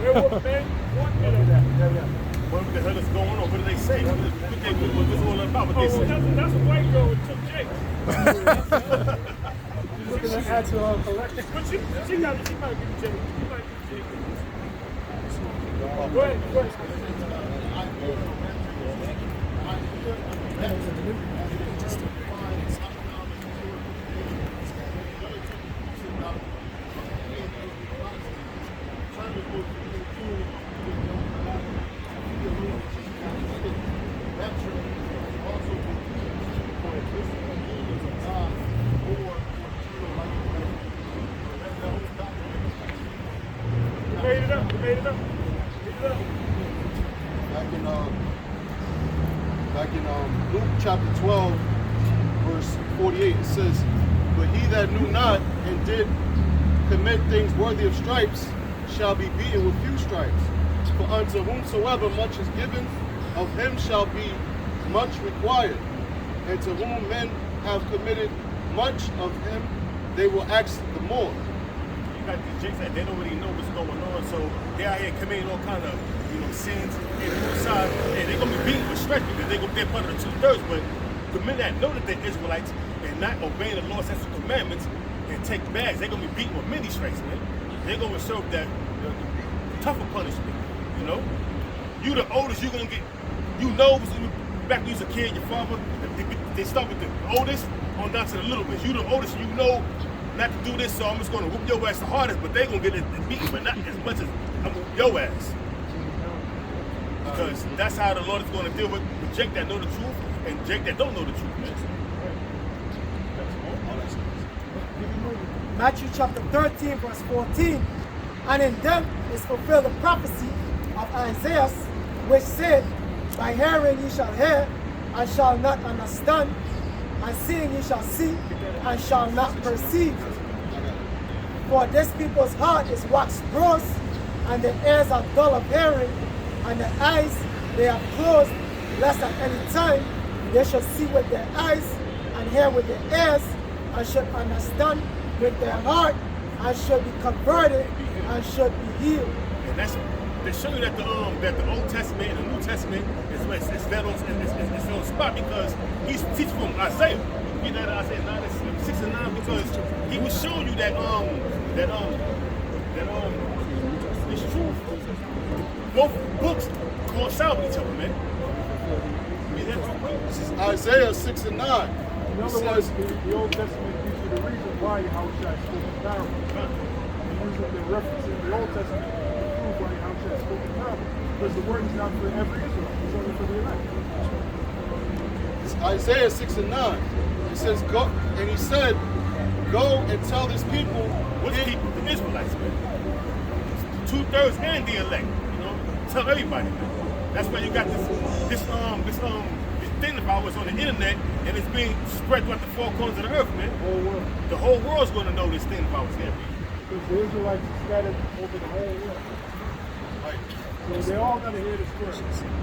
[SPEAKER 8] They were men wondered at.
[SPEAKER 1] what the hell is going on? What do they say? What is all about? What they say?
[SPEAKER 8] That's a white girl that took Jake.
[SPEAKER 3] Looking to add to our collection.
[SPEAKER 8] But she might give Jake. She might give Jake. Go ahead. You made it up.
[SPEAKER 4] Back in Luke chapter 12, verse 48, it says, "But he that knew not and did commit things worthy of stripes shall be beaten with few stripes. For unto whomsoever much is given, of him shall be much required. And to whom men have committed much, of him they will ask the more."
[SPEAKER 1] You got these jakes that they don't really know what's going on, so they're out here committing all kind of sins in the side, and they're gonna be beaten with stripes because they're part of the 2/3. But the men that know that they're Israelites and not obeying the law, statutes, and commandments and take bags, they're gonna be beaten with many stripes, man. They're gonna serve that tougher punishment. You the oldest, you gonna get. Back when you was a kid, your father, they start with the oldest on down to the little ones. You the oldest, you know not to do this, so I'm just gonna whoop your ass the hardest, but they gonna get it beaten, but not as much as I'm gonna whoop your ass. Because that's how the Lord is gonna deal with Jake that know the truth and Jake that don't know the truth, man.
[SPEAKER 3] Matthew chapter 13, verse 14. And in them is fulfilled the prophecy of Isaiah, which said, "By hearing ye shall hear, and shall not understand, and seeing ye shall see, and shall not perceive." For this people's heart is waxed gross, and their ears are dull of hearing, and their eyes they are closed, lest at any time they should see with their eyes, and hear with their ears, and should understand with their heart, and should be converted, and should be healed.
[SPEAKER 1] And that's to show you that the Old Testament and the New Testament is on spot, because he's teaching from Isaiah. You know, Isaiah 9, 6 and 9, because he was showing you that it's true. Both books coincide with each other, man.
[SPEAKER 4] This is Isaiah 6 and 9.
[SPEAKER 8] In other words, the Old Testament gives you the reason why Yahushua spoke in parables. And using the references in the Old Testament to prove why Yahushua spoke in parables. Because the word is not for every Israelite, it's only for the elect.
[SPEAKER 4] It's Isaiah 6 and 9. It says, go, and he said, go and tell this people.
[SPEAKER 1] What people? The Israelites, man. 2/3 and the elect. You know, tell everybody, man. That's why you got this thing about what's on the internet, and it's being spread throughout the four corners of the earth, man. The whole world's going to know this thing about what's happening.
[SPEAKER 8] Because the Israelites are scattered over the whole world.
[SPEAKER 4] Right.
[SPEAKER 8] So they all got to hear this word.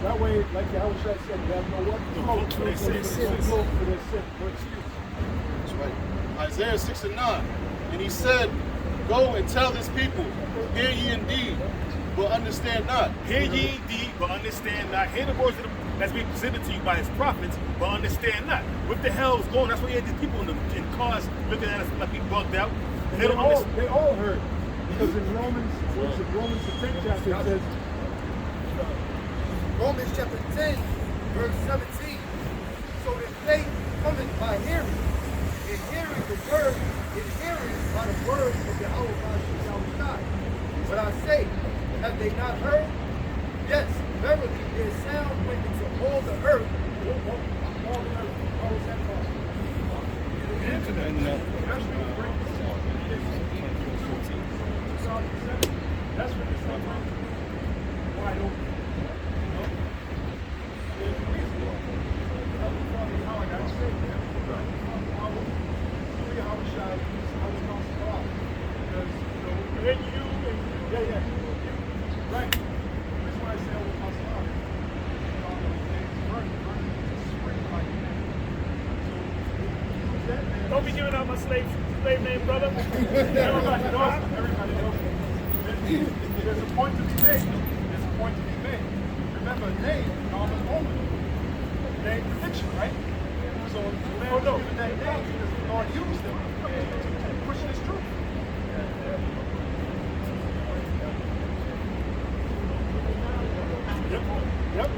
[SPEAKER 8] That way, like Yahushua said, they have no what to
[SPEAKER 1] vote for their sins.
[SPEAKER 8] Vote for their sin. No excuse.
[SPEAKER 4] That's right. Isaiah 6 and 9. And he said, go and tell this people, hear ye indeed, but understand not.
[SPEAKER 1] Hear ye indeed, but understand not. Hear the words that's being presented to you by his prophets, but understand not. What the hell is going on? That's why you had these people in cars looking at us like we bugged out.
[SPEAKER 8] They all heard. Because in Romans, the 10th chapter, it says,
[SPEAKER 7] Romans chapter 10, verse 17. So that faith cometh by hearing, and hearing the word, and hearing by the word of Yahushua. But I say, have they not heard? Yes, verily, their sound went into all the earth. All the earth. How was that called?
[SPEAKER 8] The internet. That's when it's not wide open. You know? There's a reason why. How I got saved. How was shy? How was not surprised? Because, you know, when you and right. The reason why I say I was not surprised. Don't be giving out my slave name, brother. Everybody knows. There's a point to be made. There's a point to be made. Remember, name, common only. Name prediction, right? So, given that name because the Lord used them to push this truth. Yep.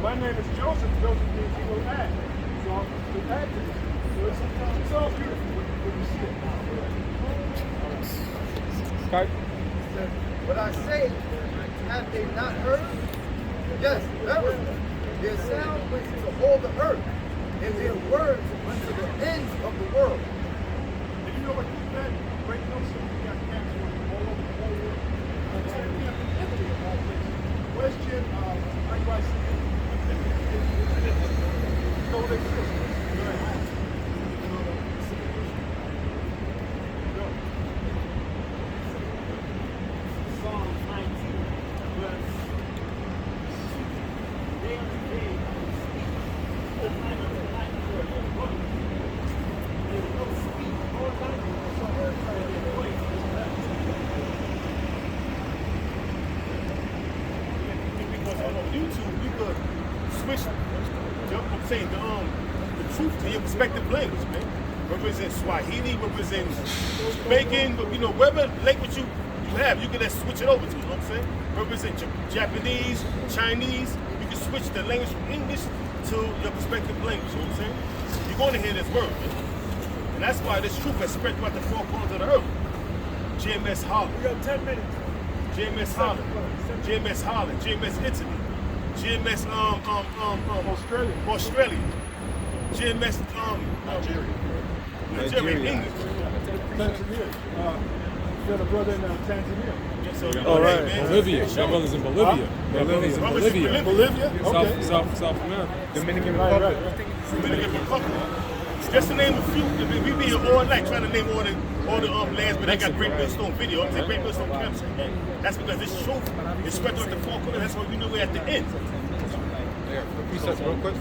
[SPEAKER 8] My name is Joseph. Joseph means he will add. So to add to this. So it's all beautiful when you see it.
[SPEAKER 9] Okay.
[SPEAKER 7] But I say, have they not heard? Yes, verily, their sound went to all the earth, and their words went to the ends of the world.
[SPEAKER 8] And you know what he said? Break notes, so we got cats all over the whole world. Where's Jim? How do I see it? Don't exist. Psalm 19, verse
[SPEAKER 1] 'Cause on YouTube, you could switch, I'm saying, the truth to your respective language, man. Represent Swahili, represent Jamaican, but you know, whatever language you have, you can just switch it over to, you know what I'm saying? Represent Japanese, Chinese, you can switch the language from English to your respective language, you know what I'm saying? You're going to hear this word, man. And that's why this truth has spread throughout the four corners of the earth. GMS Holland.
[SPEAKER 8] we got 10 minutes.
[SPEAKER 1] GMS Holland, GMS Holland, GMS Italy, GMS Australia, GMS Nigeria, English.
[SPEAKER 8] Tanzania. You got a brother in Tanzania.
[SPEAKER 1] Yeah, so,
[SPEAKER 2] All right.
[SPEAKER 1] man,
[SPEAKER 9] Bolivia. My brother's in Bolivia.
[SPEAKER 1] Bolivia.
[SPEAKER 8] Bolivia? Okay.
[SPEAKER 9] South America.
[SPEAKER 2] Dominican
[SPEAKER 8] Right.
[SPEAKER 1] Dominican Republic. Just to name a few, we be here all night trying to name all the lands, but they got Great Millstone video. I'm saying Great Millstone campsite, man. That's because this truth is spread throughout the four corners. That's why we know we're at the end.
[SPEAKER 9] Real quick.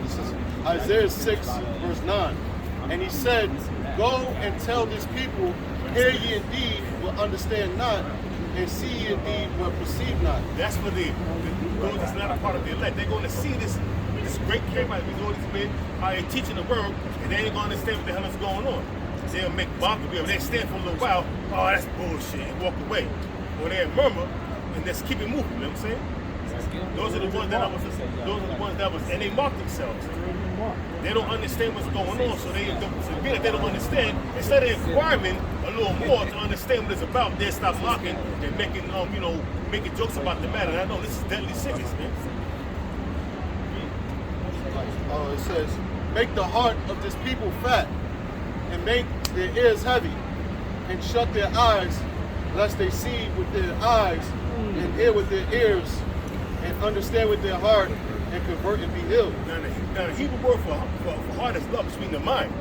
[SPEAKER 4] This is Isaiah 6, verse 9. And he said, go and tell this people, hear ye indeed, but understand not, and see ye indeed, but perceive not.
[SPEAKER 1] That's for those that's not a part of the elect. They're going to see this great charismatic, these all these men out here teaching the word, and they ain't going to understand what the hell is going on. They'll make mockery of it. They stand for a little while, oh, that's bullshit, and walk away. Or they'll murmur, and just keep it moving, you know what I'm saying? Those are the ones that was, and they mark themselves. They don't understand what's going on, so they don't understand. Instead of inquiring a little more to understand what it's about, they stop mocking and making, making jokes about the matter. And I know this is deadly sickness, man.
[SPEAKER 4] It says, make the heart of this people fat, and make their ears heavy, and shut their eyes, lest they see with their eyes, and hear with their ears, and understand with their heart, and convert and be healed.
[SPEAKER 1] Now the Hebrew word for heart is love between the mind.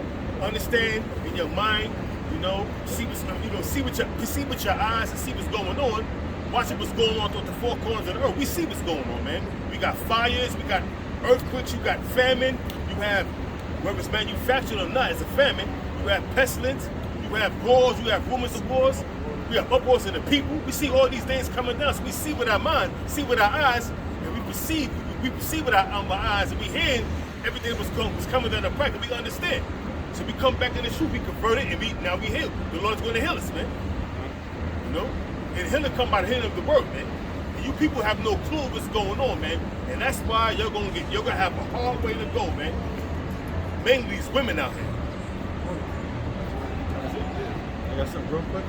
[SPEAKER 1] Understand in your mind, see with your eyes and see what's going on. Watch what's going on throughout the four corners of the earth. We see what's going on, man. We got fires, we got earthquakes, you got famine, you have, whether it's manufactured or not, it's a famine. You have pestilence, you have wars, you have rumors of wars, we have uproars of the people. We see all these things coming down, so we see with our mind, see with our eyes, and we perceive with our eyes, and we hear everything was coming down the pipe, and we understand. So we come back in the truth, we convert it, and now we heal. The Lord's going to heal us, man. And healing come by the healing of the word, man. And you people have no clue what's going on, man. And that's why you're gonna have a hard way to go, man. Mainly these women out here.
[SPEAKER 9] I got something real quick.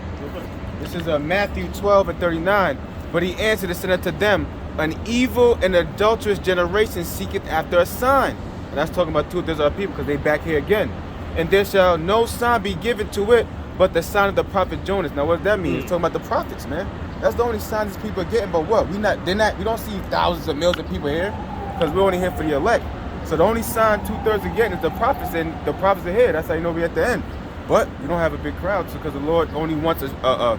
[SPEAKER 10] This is Matthew 12:39. But he answered and said unto them, an evil and adulterous generation seeketh after a sign. And that's talking about two-thirds of our people, because they back here again. And there shall no sign be given to it, but the sign of the prophet Jonas. Now what does that mean? It's talking about the prophets, man. That's the only sign these people are getting. But what? We don't see thousands of millions of people here, because we're only here for the elect. So the only sign two-thirds are getting is the prophets, and the prophets are here. That's how you know we're at the end. But we don't have a big crowd, because the Lord only wants a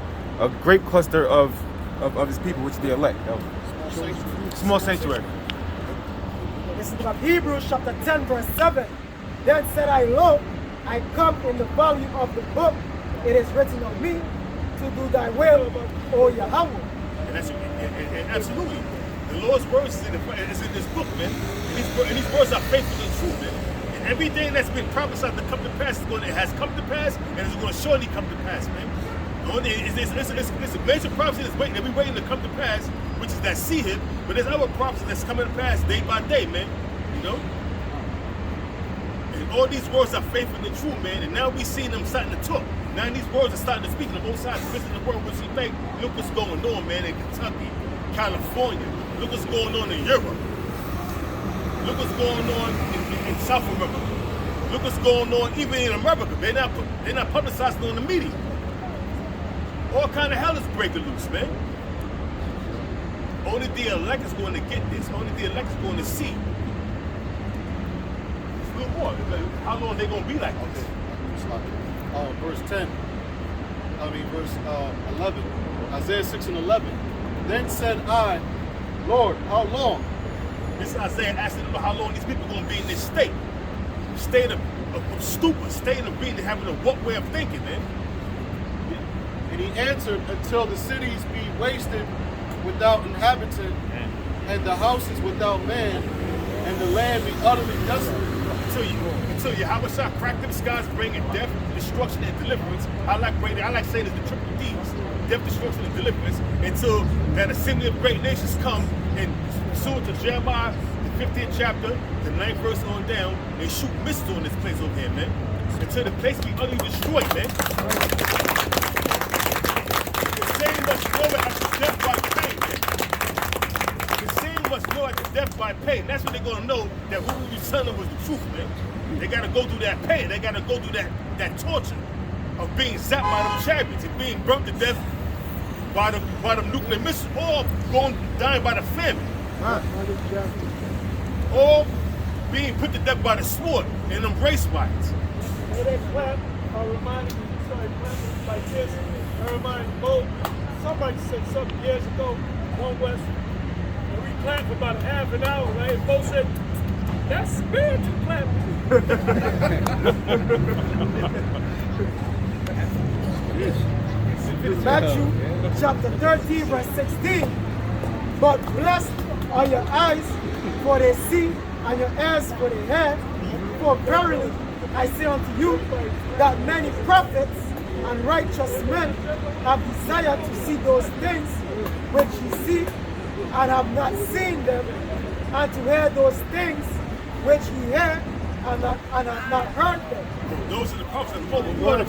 [SPEAKER 10] great cluster of his people, which is the elect. Small sanctuary.
[SPEAKER 3] This is from Hebrews chapter 10, verse 7. Then said I, lo, I come in the volume of the book. It is written of me to do thy will, O Yahweh.
[SPEAKER 1] And absolutely. The Lord's words is in this book, man. And these words are faithful and true, man. And everything that's been prophesied to come to pass has come to pass, and it's going to surely come to pass, man. It's a major prophecy that's waiting, that we're waiting to come to pass, which is that seed, but there's other prophecies that's coming to pass day by day, man. And all these words are faithful and true, man. And now we see them starting to talk. Now these words are starting to speak, and both sides visiting the world, which we think, look what's going on, man, in Kentucky, California. Look what's going on in Europe. Look what's going on in South America. Look what's going on even in America. They're not publicizing on the media. All kind of hell is breaking loose, man. Only the elect is going to get this. Only the elect is going to see. It's a little more. How long are they going to be like this?
[SPEAKER 4] Verse 11. Isaiah 6:11. Then said I, Lord, how long?
[SPEAKER 1] This is Isaiah asking them how long these people are going to be in this state. State of stupor, state of being, having a what way of thinking, man.
[SPEAKER 4] And he answered, until the cities be wasted without inhabitant, and the houses without man, and the land be utterly desolate.
[SPEAKER 1] Until Yahweh shall crack them skies, bringing death, destruction, and deliverance. I like saying it's the triple D's: death, destruction, and deliverance. Until that assembly of great nations come and pursuant to Jeremiah, the 15th chapter, the 9th verse on down, and shoot missiles on this place over here, man. Until the place be utterly destroyed, man. Death by pain. The same must know at the death by pain. That's when they're gonna know that who we was telling them was the truth, man. They gotta go through that pain. They gotta go through that torture of being zapped by them chariots and being burnt to death by the nuclear missiles, or dying by the famine. Or being put to death by the sword and embraced by it.
[SPEAKER 8] When they clap, I reminded me, you started clapping like this. I reminded Bo, somebody said something years ago, One West, and we clapped for about half an hour, right? And Bo said, that's spiritual clapping.
[SPEAKER 3] Matthew chapter 13, verse 16. But blessed are your eyes, for they see, and your ears, for they hear. For verily I say unto you, that many prophets and righteous men have desired to see those things which ye see, and have not seen them, and to hear those things which ye hear, and have not heard them.
[SPEAKER 1] Those are the prophets of the Lord.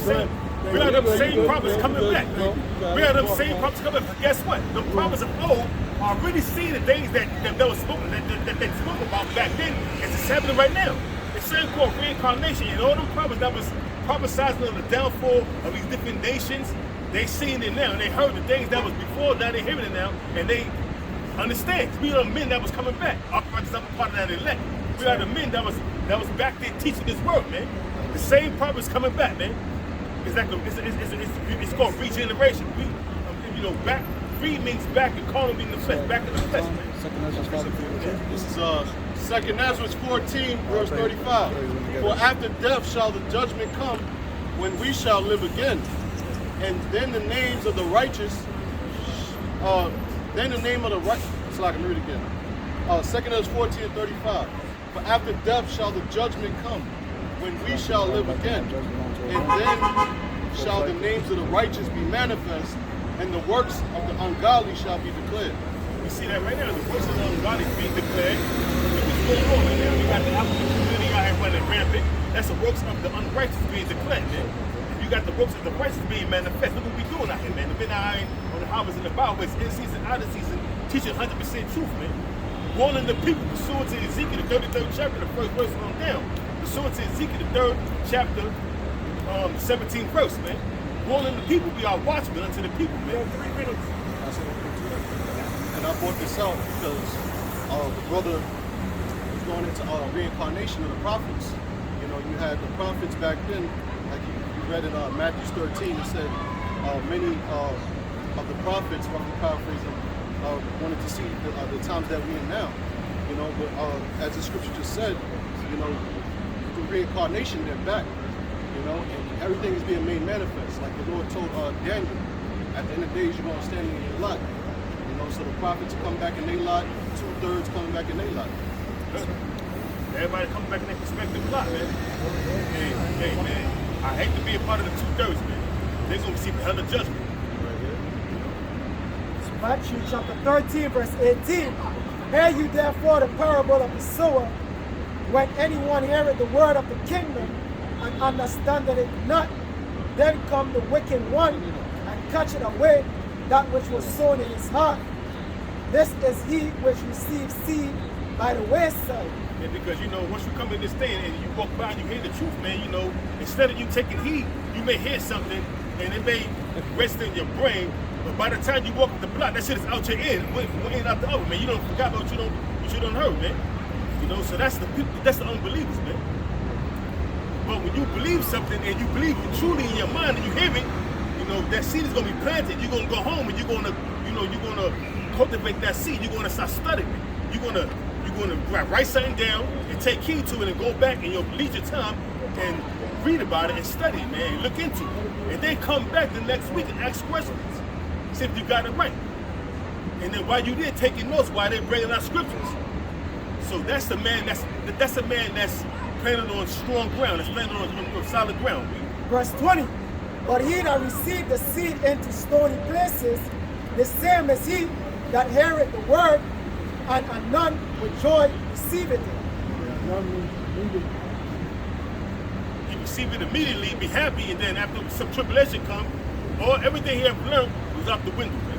[SPEAKER 1] We are them same prophets coming back. We are them same prophets coming back. Guess what? The prophets of old are really seeing the things that was spoken, that they spoke about back then. It's just happening right now. It's something called reincarnation. And all them prophets that was prophesizing of the downfall of these different nations, they seeing it now. And they heard the things that was before, now they hearing it now. And they understand. We are the men that was coming back. Our prophets are part of that elect. We are the men that was back there teaching this word, man. The same prophets coming back, man. It's like it's called regeneration. Back. Re means back, and carnal means the flesh. Back in the flesh, man.
[SPEAKER 4] This is 2 Ezra 14, verse 35. For after death shall the judgment come, when we shall live again. And then the names of the righteous, so I can read it again. 2 Ezra 14, 35. For after death shall the judgment come, when we shall live again. And then shall the names of the righteous be manifest, and the works of the ungodly shall be declared.
[SPEAKER 1] We see that right now. The works of the ungodly being declared. Look what's going on right now. We got the African community out here running rampant. That's the works of the unrighteous being declared, man. You got the works of the righteous being manifest. Look what we doing out here, man. The men out here on the harvest and the byways, in season, out of season, teaching 100% truth, man. Warning the people, pursuant to Ezekiel, the 33rd chapter, the first verse on down. Pursuant to Ezekiel, the 3rd chapter, 17th verse, man. Warning the people, we are watchmen unto the people, man. 3 minutes.
[SPEAKER 4] And I brought this out because the brother was going into reincarnation of the prophets. You know, you had the prophets back then, like you read in Matthew 13, it said many of the prophets, roughly paraphrasing, wanted to see the times that we're in now. You know, but as the scripture just said, you know, through reincarnation, they're back. You know, and everything is being made manifest. Like the Lord told Daniel, at the end of the days, you're going to stand in your lot. You know, so the prophets come back in their lot, 2/3 coming back in their lot.
[SPEAKER 1] Everybody coming back in their perspective lot, man. Hey, man, I hate to be a part of the 2/3, man. They're going to receive a hell of judgment.
[SPEAKER 3] Matthew chapter 13, verse 18. Hear you therefore the parable of the sower. When anyone heareth the word of the kingdom, and understandeth it not, then come the wicked one, and catcheth away that which was sown in his heart. This is he which receives seed by the wayside.
[SPEAKER 1] Yeah, because, you know, once you come in this thing and you walk by and you hear the truth, man, you know, instead of you taking heed, you may hear something and it may rest in your brain, but by the time you walk up the block, that shit is out your ear, one end out the other, man. You don't forgot what you don't heard, man. You know, so that's the people, that's the unbelievers, man. But when you believe something and you believe it truly in your mind and you hear it, you know, that seed is gonna be planted. You're gonna go home and you're gonna cultivate that seed. You're gonna start studying it. You're gonna write something down and take heed to it and go back in your leisure time and read about it and study it, man, and look into it. And then come back the next week and ask questions. See if you got it right. And then while you there taking notes, while they bringing out scriptures. So that's the man that's a man that's planted on strong ground, that's planted on solid ground.
[SPEAKER 3] Verse 20. But he that received the seed into stony places, the same as he that heareth the word, and anon with joy receiveth it.
[SPEAKER 1] He receive it immediately, be happy, and then after some tribulation come, or everything he ever learned was out the window, man.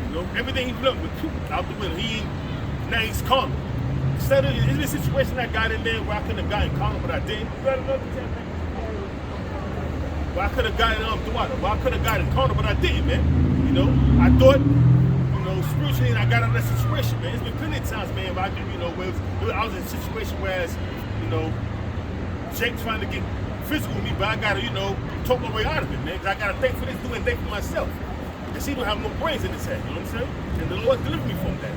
[SPEAKER 1] You know, everything he learned was out the window. Now he's calm. Instead of in this situation I got in there where I could have gotten calm, but I didn't. Well, I could have gotten throughout. Well, I could have gotten corner, but I didn't, man. You know, I thought, you know, spiritually, I got out of that situation, man. It's been plenty of times, man, where I could, where I was in a situation where, Jake trying to get physical with me, but I gotta, talk my way out of it, man. Cause I gotta think for this, do and think for myself. Cause he don't have no brains in his head, you know what I'm saying? And the Lord delivered me from that.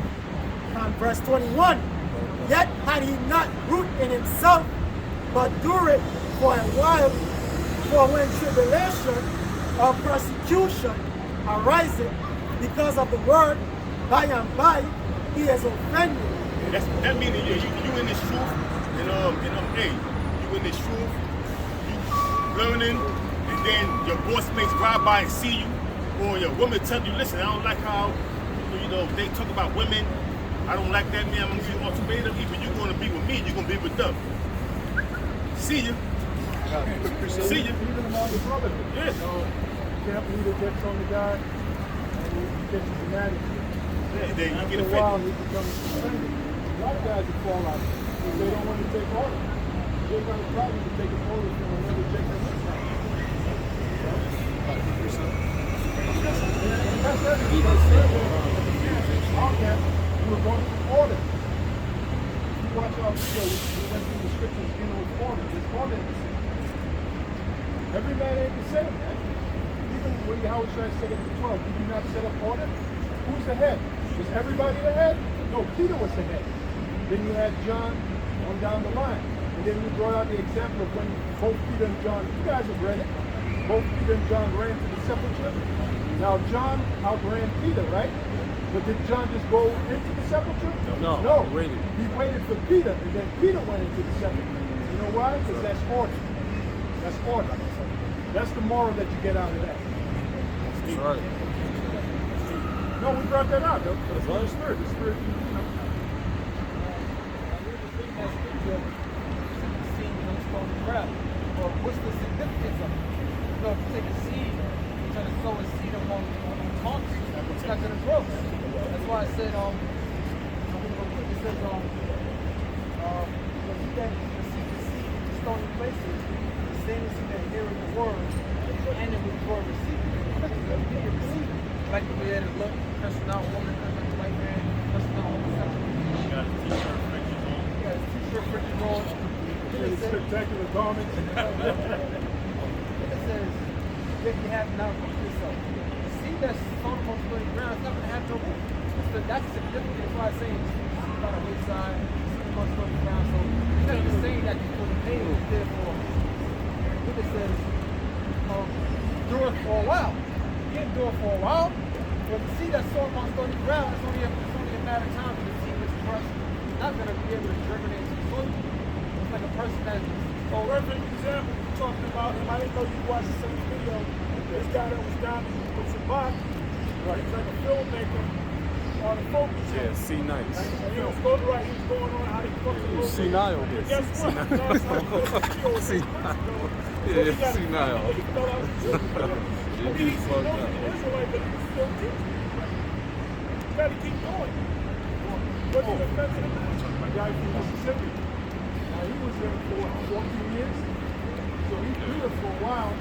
[SPEAKER 3] On verse 21, yet had he not root in himself, but do it for a while, for when tribulation or persecution ariseth because of the word, by and by he is offended.
[SPEAKER 1] Yeah, that means that you in this truth, and hey, you in this truth, you learning, and then your boss mates drive by and see you, or your woman tell you, listen, I don't like how, they talk about women. I don't like that, man. I'm gonna be ultimatum. Either you're gonna be with me, you're gonna be with them. See you. See you.
[SPEAKER 8] Even among the brothers.
[SPEAKER 1] Yes.
[SPEAKER 8] Camp leader gets on the guy, and he gets his attitude.
[SPEAKER 1] Yeah, then you
[SPEAKER 8] After
[SPEAKER 1] get
[SPEAKER 8] a while,
[SPEAKER 1] offended.
[SPEAKER 8] he becomes offended. A lot of guys will fall out because they don't want to take orders. They've got a problem with taking orders from another Jake that looks like them. That's everything. Our camp, we were going through order. You watch our video, we went through the scriptures dealing with order. There's order in the city. Every man ain't the same, man. Even when Yahweh Shai set up the 12, did you not set up order? Who's the head? Was everybody the head? No, Peter was the head. Then you had John on down the line. And then we brought out the example of when both Peter and John, you guys have read it, both Peter and John ran to the sepulchre. Now John outran Peter, right? But did John just go into the sepulchre?
[SPEAKER 9] No,
[SPEAKER 8] He
[SPEAKER 9] waited.
[SPEAKER 8] He waited for Peter, and then Peter went into the sepulchre. You know why? Because that's order. That's order. That's the moral that you get out of that.
[SPEAKER 9] That's right.
[SPEAKER 8] No, we brought that out, though. That's the Spirit. The Spirit,
[SPEAKER 11] What's the significance of it? If you take a seed, you're trying to sow a seed among taunts, it's not going to grow. That's why I said, I'm going to go quick. It says, he that receives the seed into stony places, the same as he that heareth the word, and it will grow receive it. Like the way that it looked, cursing out woman, cursing out the white man, cursing out homosexual.
[SPEAKER 1] You got a t-shirt, fringes on.
[SPEAKER 11] You got his t-shirt, fringes on.
[SPEAKER 8] really spectacular garments.
[SPEAKER 11] It says, if you have not root yourself. The seed that's sown upon good ground is not going to have no root. That's significant. That's why I say it's by the wayside, seed upon good ground. So it's not even saying that you put the pain is there for. Look, it says, endure for a while. You can't endure for a while. But the seed that's sown upon stony ground, it's only a matter of time for the seed is crushed. It's not going to be able to germinate into soil. It's like a person that's
[SPEAKER 8] Perfect example, you're talking about him. I didn't know you watched the same video. This guy that was down with some box. Right. He's like a filmmaker on the focus.
[SPEAKER 2] Yeah, C nice.
[SPEAKER 8] And he was going right, he was going on how he fucks the
[SPEAKER 2] C Nile.
[SPEAKER 8] But guess what?
[SPEAKER 2] Yeah, C Nile.
[SPEAKER 8] He fell out of the I mean, he's an Israelite, but he was still teaching. You gotta keep going. What's the offense of the man? My guy from Mississippi. Now he was there for 14 years. So he was there for a while,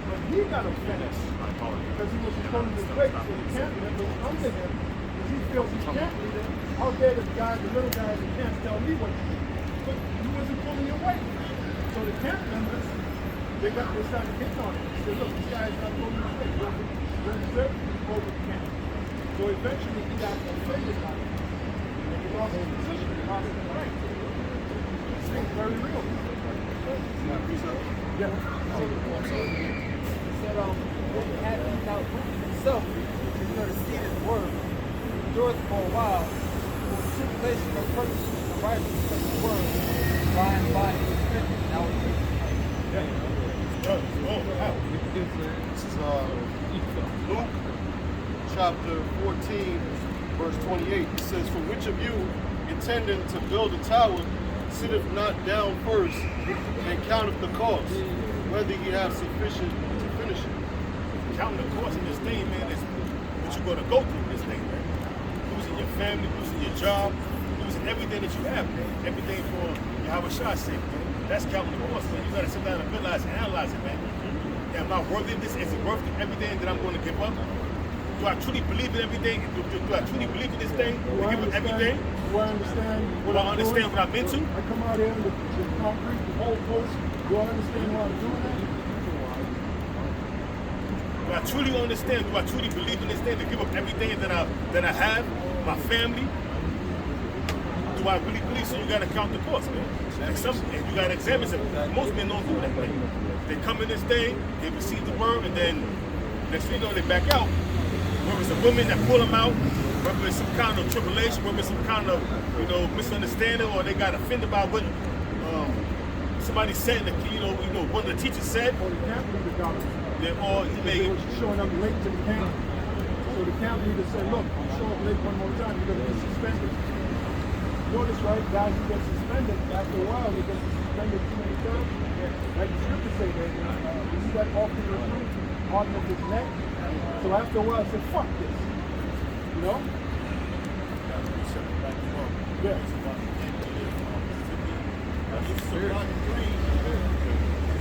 [SPEAKER 8] but he got offended because he was supposed to break, so the camp members under him, because he feels he's camp leader. How dare the guy, the little guy in the camp tell me what to do? But he wasn't pulling your weight. So the camp members, they started hitting on him. They said, look, this guy's not pulling his weight. We're reserved to over the camp. So eventually he got offended by it. And he lost his position, he lost his rank. It's very real. Yeah.
[SPEAKER 11] He said, what you have without root in himself, is going to see his word, endure for a while, for tribulation or persecution arises because of the word, by and by he is finished. Now it's
[SPEAKER 7] This is Luke chapter 14, verse 28. It says, for which of you, intending to build a tower, sitteth not down first and counteth the cost, whether he have sufficient to finish it.
[SPEAKER 1] Counting the cost of this thing, man, is what you're going to go through this thing, man. Losing your family, losing your job, losing everything that you have, man. Everything for Yahweh Shai's sake, man. That's counting the cost, man. You got to sit down and realize and analyze it, man. Am I worthy of this? Is it worth everything that I'm going to give up? do I truly believe in everything? Do I truly believe in this thing?
[SPEAKER 8] Do I
[SPEAKER 1] Give it everything?
[SPEAKER 8] Do I understand what
[SPEAKER 1] Do I
[SPEAKER 8] I'm
[SPEAKER 1] understand
[SPEAKER 8] doing?
[SPEAKER 1] what I've been to?
[SPEAKER 8] I come out here with the concrete, the whole post. Do I understand why I'm doing that?
[SPEAKER 1] Do I truly understand? Do I truly believe in this thing to give up everything that I have, my family? Do I really believe so? You gotta count the cost, man. And you gotta examine it. Most men don't do that, man. They come in this day, they receive the word, and then next thing you know, they back out. Whether it's a woman that pull them out, whether it's some kind of tribulation, whether it's some kind of misunderstanding, or they got offended by what somebody said that one of the teachers said.
[SPEAKER 8] Or the camp leader got him.
[SPEAKER 1] Or he may
[SPEAKER 8] showing up late to the camp. So the camp leader said, look, you show up late one more time, you're gonna get suspended. Notice, right, guys who get suspended, after a while, they get suspended too many times. Like the scripture say, you see that often removed, harden of his neck. So after a while, I said, fuck this. You know? Yeah.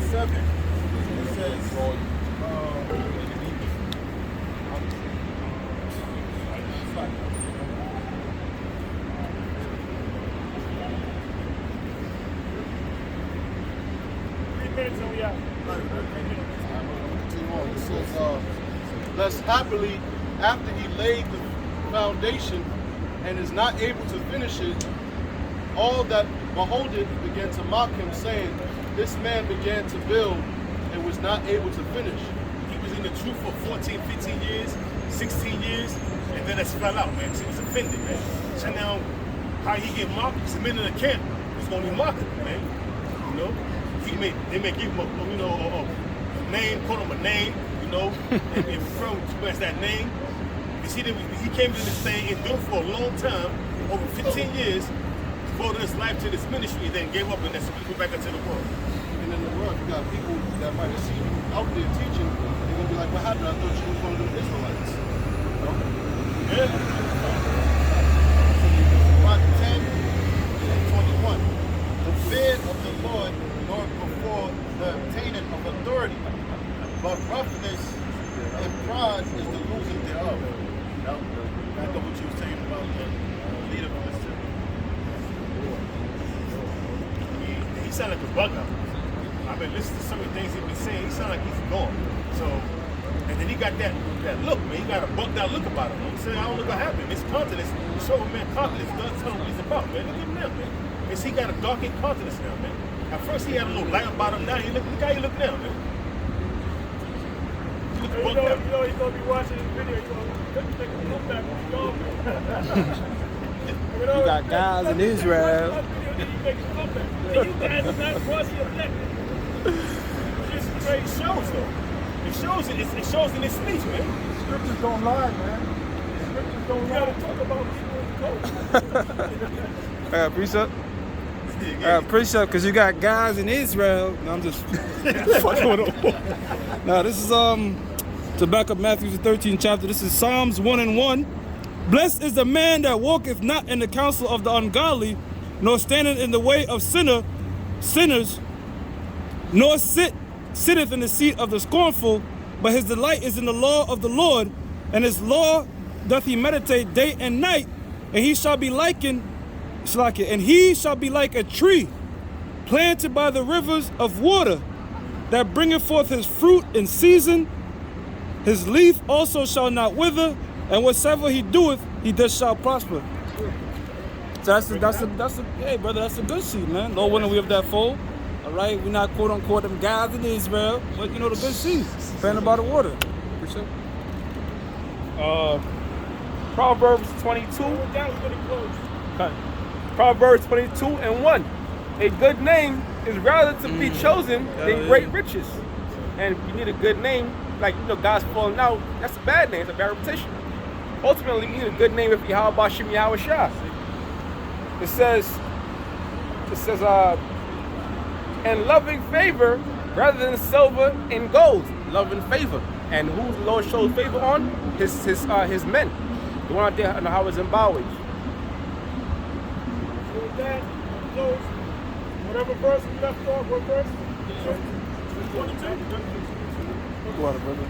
[SPEAKER 5] Seven. It says,
[SPEAKER 4] It says, lest happily, after he laid the foundation and is not able to finish it, all that behold it began to mock him, saying, this man began to build and was not able to finish.
[SPEAKER 1] he was in the truth for 14, 15 years, 16 years, and then it fell out, man. He was offended, man. So now, how he get mocked? He's a man in the camp. He's gonna be mocked, man. You know, they may give him a name, call him a name, and refer to as that name. You see, he came to this thing and doing for a long time, over 15 years, devoted his life to this ministry, and then gave up and then went back into the world.
[SPEAKER 4] And in the world, you got people that might have seen you out there teaching, they're gonna be like, what happened? I thought you was one of the Israelites.
[SPEAKER 1] Yeah.
[SPEAKER 5] Mark 10 and 21. The fear of the Lord going before the obtaining of authority, but roughness and pride is the losing thereof. Back up what you were saying about the leader of the city.
[SPEAKER 1] He sound like a bug out. I've been listening to some of the things he's been saying. He sound like he's gone. So, and then he got that look, man. He got a bugged out look about him. I'm saying, I don't know what happened. His confidence, show a man confidence, does tell him what he's about, man. Look at him now, man. Because he got a darkened confidence now, man. At first he had a little light about him. Now look how he look now, man. He looks bugged out.
[SPEAKER 8] He's gonna be watching this video. He's gonna take a look back when he's gone.
[SPEAKER 2] You got guys in Israel.
[SPEAKER 1] It shows though. It shows in his speech, man.
[SPEAKER 8] Scriptures don't lie, man. Scriptures don't lie. Talk about
[SPEAKER 2] Precept? Precept, because you got guys in Israel. No, I'm just fucking with them. Now, this is, to back up Matthew 13 chapter, this is Psalms 1:1. Blessed is the man that walketh not in the counsel of the ungodly, nor standeth in the way of sinners, nor sitteth in the seat of the scornful, but his delight is in the law of the Lord, and his law doth he meditate day and night, and he shall be like a tree planted by the rivers of water, that bringeth forth his fruit in season. His leaf also shall not wither, and whatsoever he doeth, he thus shall prosper. So hey brother, that's a good seed, man. Lord willing, we have that fold. All right, we're not quote unquote them guys in Israel, but the good seed, planted by the water. Appreciate it.
[SPEAKER 9] Proverbs 22. Proverbs 22:1. A good name is rather to be chosen than great riches. And you need a good name, like God's falling out. That's a bad name. It's a bad reputation. Ultimately, you need a good name if Yahweh Bashim Yahweh Shah. It says, and loving favor rather than silver and gold. Love and favor. And who the Lord shows favor on? His men. The one out there in the Howard Zimbabwe.
[SPEAKER 8] So with that, close. Whatever verse we left off, what verse? 22.
[SPEAKER 2] Water, brother.